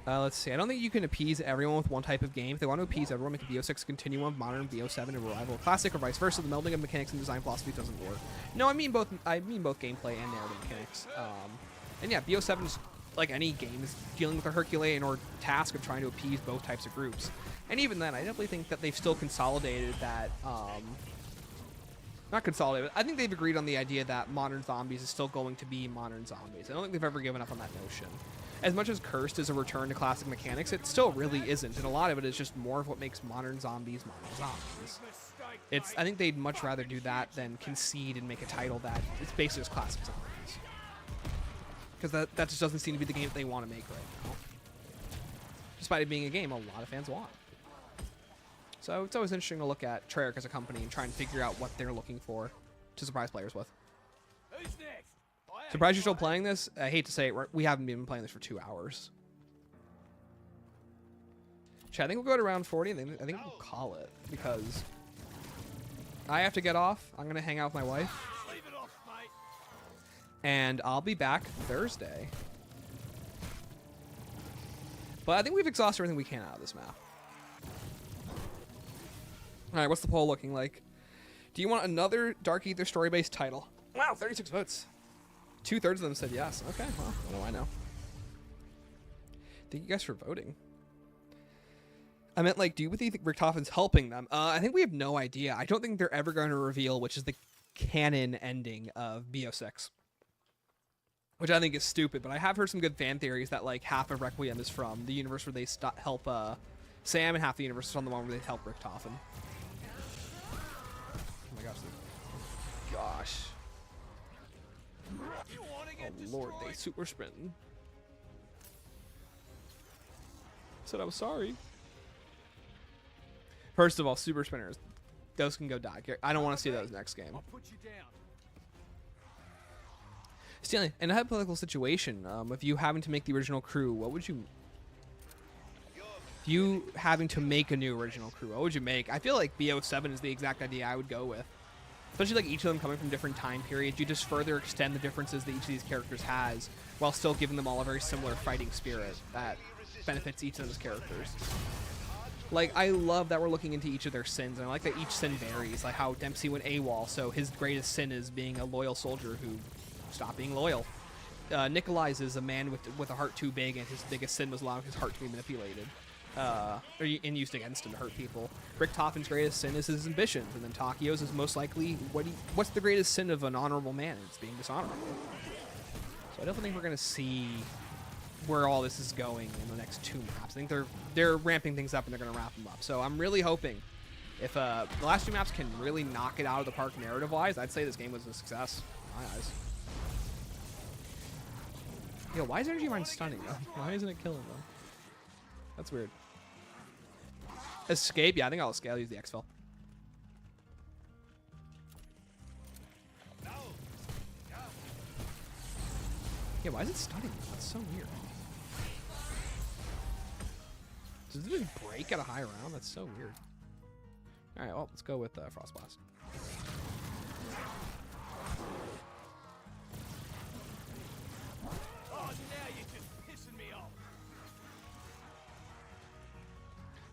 Let's see. I don't think you can appease everyone with one type of game. If they want to appease everyone, make a BO6 continuum, modern BO7, and revival classic, or vice versa. The melding of mechanics and design philosophy doesn't work. No, I mean both. I mean both gameplay and narrative mechanics. And yeah, BO7 is like any game is dealing with a Herculean or task of trying to appease both types of groups. And even then, I definitely think that they've still consolidated that. Not consolidated. But I think they've agreed on the idea that modern zombies is still going to be modern zombies. I don't think they've ever given up on that notion. As much as Cursed is a return to classic mechanics, it still really isn't, and a lot of it is just more of what makes modern zombies modern zombies. I think they'd much rather do that than concede and make a title that it's basically just classic zombies. Because that just doesn't seem to be the game that they want to make right now. Despite it being a game a lot of fans want. So it's always interesting to look at Treyarch as a company and try and figure out what they're looking for to surprise players with. Who's next? Surprised you're still playing this? I hate to say it, we haven't been playing this for 2 hours. Chat, I think we'll go to round 40, and I think we'll call it, because I have to get off. I'm going to hang out with my wife. Leave it off, mate. And I'll be back Thursday. But I think we've exhausted everything we can out of this map. Alright, what's the poll looking like? Do you want another Dark Ether story-based title? Wow, 36 votes. 2/3 of them said yes. Okay, well, what do I know? Thank you guys for voting. I meant, like, do you think Richtofen's helping them? I think we have no idea. I don't think they're ever going to reveal which is the canon ending of BO6. Which I think is stupid, but I have heard some good fan theories that, like, half of Requiem is from the universe where they help Sam, and half the universe is from the one where they help Richtofen. Oh my gosh. Gosh. Oh lord, they super sprinting. Said I was sorry. First of all, super spinners, those can go die. I don't want to see those next game. I'll put you down. Stanley, in a hypothetical situation, if you having to make the original crew, what would you? If you having to make a new original crew, what would you make? I feel like BO7 is the exact idea I would go with. Especially like each of them coming from different time periods, you just further extend the differences that each of these characters has, while still giving them all a very similar fighting spirit that benefits each of them as characters. Like, I love that we're looking into each of their sins, and I like that each sin varies, like how Dempsey went AWOL, so his greatest sin is being a loyal soldier who stopped being loyal. Nikolai's is a man with a heart too big, and his biggest sin was allowing his heart to be manipulated. And used against him to hurt people. Richtofen's greatest sin is his ambitions, and then Takio's is most likely what's the greatest sin of an honorable man? It's being dishonorable. So I don't think we're gonna see where all this is going in the next 2 maps. I think they're ramping things up and they're gonna wrap them up. So I'm really hoping if the last 2 maps can really knock it out of the park narrative-wise, I'd say this game was a success in my eyes. Yo, why is Energy Mine stunning them? Why isn't it killing them? That's weird. Escape? Yeah, I think I'll escape. I'll use the exfil. Yeah, why is it stunning? That's so weird. Does it just break at a high round? That's so weird. Alright, well, let's go with Frost Blast.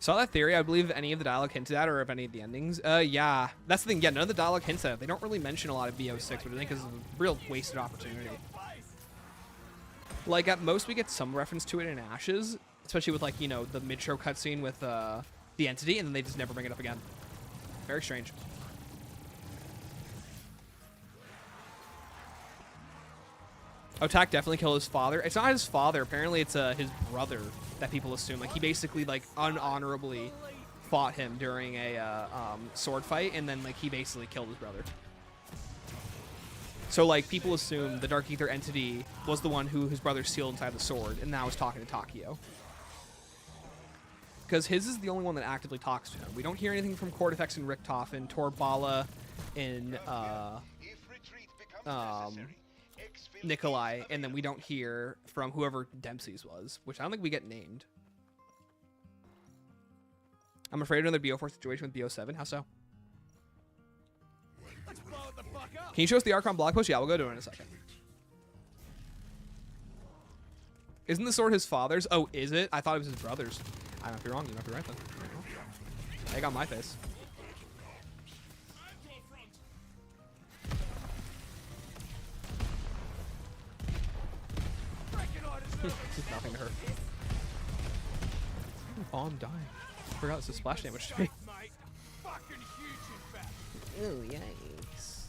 Saw that theory. I believe any of the dialogue hinted at, or of any of the endings. Yeah, that's the thing. Yeah, none of the dialogue hints at it. They don't really mention a lot of BO6, which I think is a real wasted opportunity. Like at most, we get some reference to it in Ashes, especially with like, you know, the mid-show cutscene with the entity, and then they just never bring it up again. Very strange. Oh, Tak definitely killed his father. It's not his father. Apparently, it's his brother that people assume. Like, he basically, like, unhonorably fought him during a sword fight, and then, like, he basically killed his brother. So, like, people assume the Dark Ether entity was the one who his brother sealed inside the sword, and now is talking to Takio. Because his is the only one that actively talks to him. We don't hear anything from Cortifex and Richtofen, Torbala, and Nikolai, and then we don't hear from whoever Dempsey's was, which I don't think we get named. I'm afraid of another BO4 situation with BO7. How so? Let's blow it the fuck up. Can you show us the Archon blog post? Yeah, we'll go to it in a second. Isn't the sword his father's? Oh, is it? I thought it was his brother's. I might be wrong. You might be right then. Egg on my face. It's nothing to her. Oh, I'm dying. I forgot it's a splash damage to me. Mate, fucking huge in fact. Oh, yikes.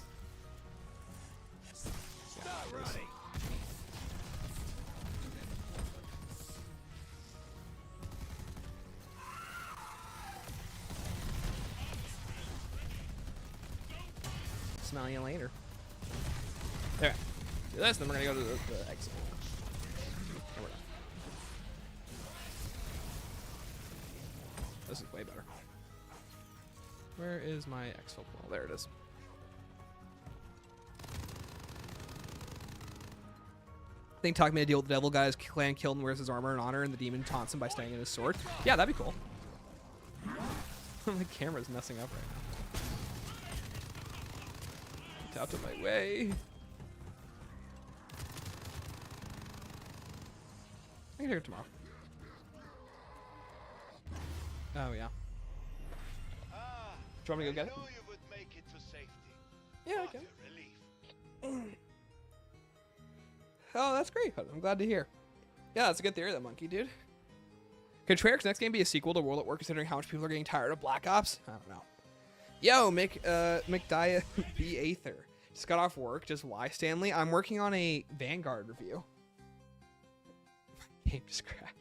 Start running. Smell you later. There. Do this, then we're gonna go to the exit. And we're done. This is way better. Where is my exfil pool? There it is. Think Talk made a deal with the devil guys, clan killed and wears his armor and honor, and the demon taunts him by staying in his sword. Yeah, that'd be cool. The camera's messing up right now. Get out of my way. I can take it tomorrow. Oh, yeah. Do you want me to go get it? I know you would make it to safety. Yeah, I What can. a relief. Oh, that's great. I'm glad to hear. Yeah, that's a good theory, that monkey, dude. Could Treyarch's next game be a sequel to World at War, considering how much people are getting tired of Black Ops? I don't know. Yo, McDia B. Aether. Just got off work. Just why, Stanley? I'm working on a Vanguard review. Game just crashed.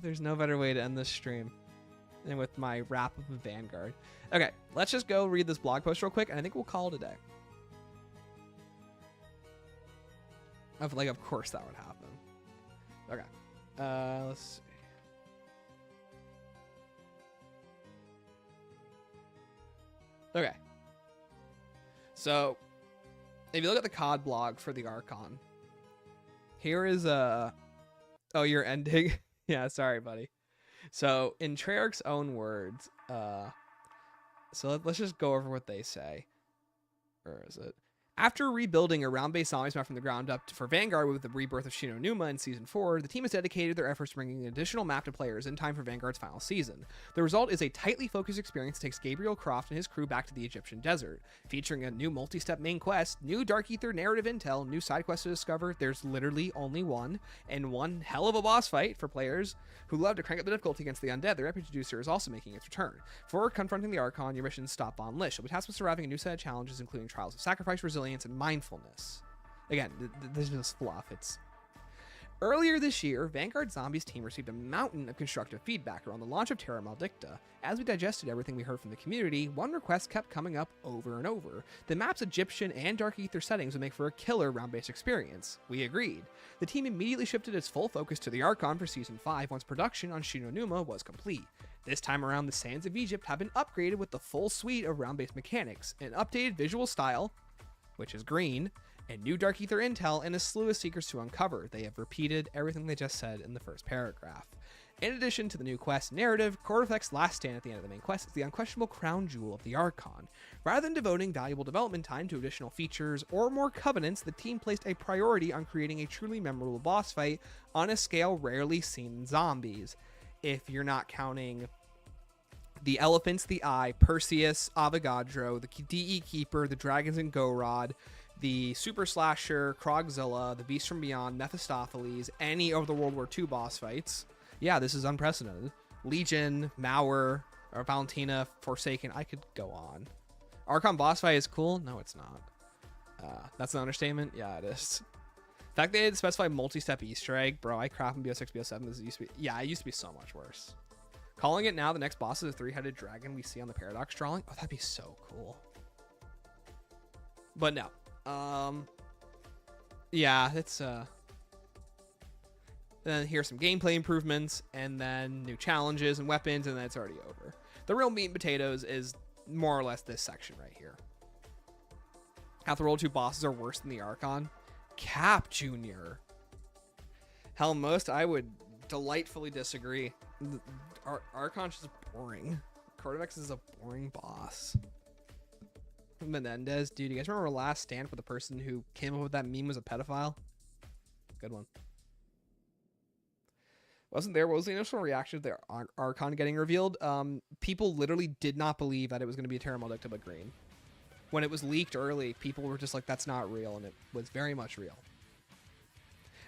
There's no better way to end this stream than with my wrap up of Vanguard. Okay, let's just go read this blog post real quick, and I think we'll call it a day. Of course that would happen. Okay. Let's see. Okay. So, if you look at the COD blog for the Archon, here is a... Oh, you're ending? Yeah, sorry, buddy. So, in Treyarch's own words, so let's just go over what they say. Where is it? After rebuilding a round-based zombies map from the ground up for Vanguard with the rebirth of Shino Numa in Season 4, the team has dedicated their efforts to bringing an additional map to players in time for Vanguard's final season. The result is a tightly focused experience that takes Gabriel Croft and his crew back to the Egyptian desert, featuring a new multi-step main quest, new Dark Ether narrative intel, new side quests to discover, there's literally only one, and one hell of a boss fight for players who love to crank up the difficulty against the undead. The Reputed Producer is also making its return. For confronting the Archon, your mission is stop Von Lish. You'll be tasked with surviving a new set of challenges, including trials of sacrifice, resilience, and mindfulness. Again, this is just fluff. Earlier this year, Vanguard Zombies team received a mountain of constructive feedback around the launch of Terra Maldicta. As we digested everything we heard from the community, one request kept coming up over and over. The map's Egyptian and Dark Ether settings would make for a killer round-based experience. We agreed. The team immediately shifted its full focus to the Archon for Season 5 once production on Shino Numa was complete. This time around, the Sands of Egypt have been upgraded with the full suite of round-based mechanics, an updated visual style, which is green, and new Dark Ether intel, and a slew of secrets to uncover. They have repeated everything they just said in the first paragraph. In addition to the new quest narrative, Cortifex's last stand at the end of the main quest is the unquestionable crown jewel of the Archon. Rather than devoting valuable development time to additional features or more covenants, the team placed a priority on creating a truly memorable boss fight on a scale rarely seen in Zombies. if you're not counting the Elephants, the Eye, Perseus, Avogadro, the DE Keeper, the Dragons and Gorod, the Super Slasher, Krogzilla, the Beast from Beyond, Mephistopheles, any of the World War II boss fights. Yeah, this is unprecedented. Legion, Mauer, or Valentina, Forsaken. I could go on. Archon boss fight is cool. No, it's not. That's an understatement. Yeah, it is. The fact they didn't specify multi-step Easter egg, bro. I crap in BO6, BO7. This used to be, yeah, it used to be so much worse. Calling it now, the next boss is a 3-headed dragon we see on the Paradox drawing. Oh, that'd be so cool. But no. Yeah, it's then here's some gameplay improvements, and then new challenges and weapons, and then it's already over. The real meat and potatoes is more or less this section right here. Half the World 2 bosses are worse than the Archon. Cap Jr. Hell, most I would delightfully disagree. Archon's just boring. Cortex is a boring boss. Menendez, dude, you guys remember Last Stand with the person who came up with that meme was a pedophile? Good one. What was the initial reaction to the Archon getting revealed? People literally did not believe that it was going to be a Terra Maledicta green. When it was leaked early, people were just like, that's not real, and it was very much real.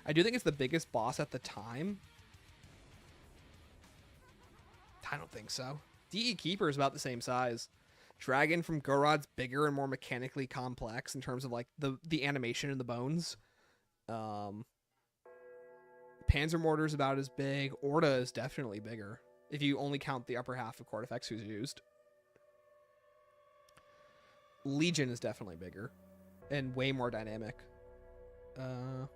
I do think it's the biggest boss at the time. I don't think so. DE Keeper is about the same size. Dragon from Gorod's bigger and more mechanically complex in terms of like the animation and the bones. Panzer Mortar is about as big. Orda is definitely bigger if you only count the upper half of Cortifex who's used. Legion is definitely bigger and way more dynamic. There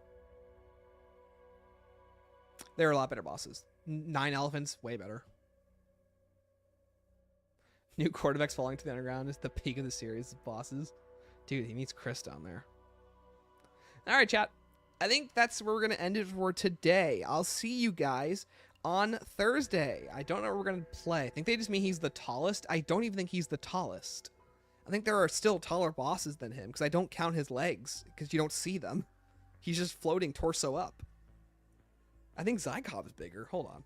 are a lot better bosses. 9 Elephants, way better. New Cortex falling to the underground is the peak of the series of bosses. Dude, he meets Chris down there. All right, chat. I think that's where we're going to end it for today. I'll see you guys on Thursday. I don't know what we're going to play. I think they just mean he's the tallest. I don't even think he's the tallest. I think there are still taller bosses than him because I don't count his legs because you don't see them. He's just floating torso up. I think Zykov is bigger. Hold on.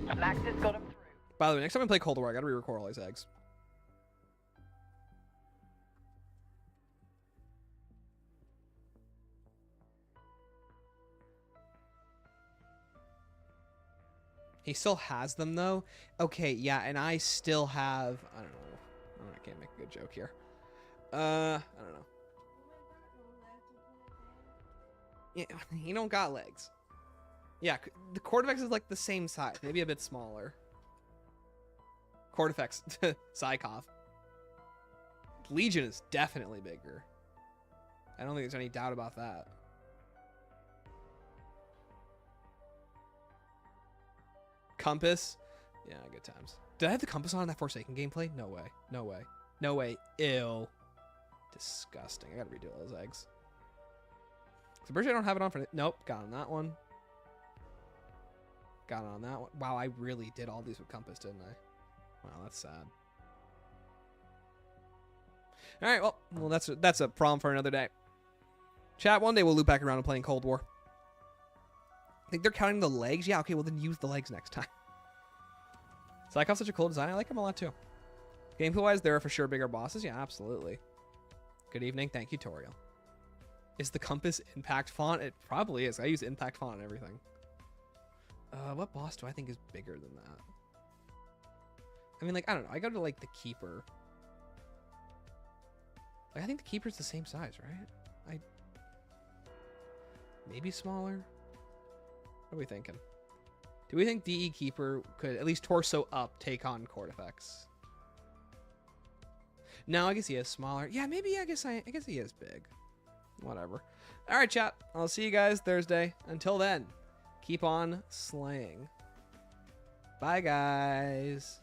Laxus got him through. By the way, next time I play Cold War, I gotta re-record all these eggs. He still has them though. Okay, yeah, and I still have. I don't know. I can't make a good joke here. I don't know. Yeah, he don't got legs. Yeah, the Cortifex is like the same size, maybe a bit smaller. Cortifex, Zykov. Legion is definitely bigger. I don't think there's any doubt about that. Compass, yeah, good times. Did I have the compass on in that Forsaken gameplay? No way, no way, no way. Ew, disgusting. I gotta redo all those eggs. So pretty sure I don't have it on for. Nope, got on that one. Got it on that one. Wow, I really did all these with compass, didn't I? Wow, that's sad. All right, well, that's a problem for another day. Chat, one day we'll loop back around and playing Cold War. I think they're counting the legs. Yeah, okay, well then use the legs next time. Zykov's such a cool design. I like him a lot too. Gameplay-wise, there are for sure bigger bosses. Yeah, absolutely. Good evening. Thank you, Toriel. Is the compass impact font? It probably is. I use impact font on everything. What boss do I think is bigger than that? I mean, like, I don't know. I go to, like, the Keeper. Like, I think the Keeper's the same size, right? Maybe smaller? What are we thinking? Do we think DE Keeper could, at least torso up, take on Cortifex? No, I guess he is smaller. Yeah, maybe, I guess he is big. Whatever. All right, chat. I'll see you guys Thursday. Until then, keep on slaying. Bye, guys.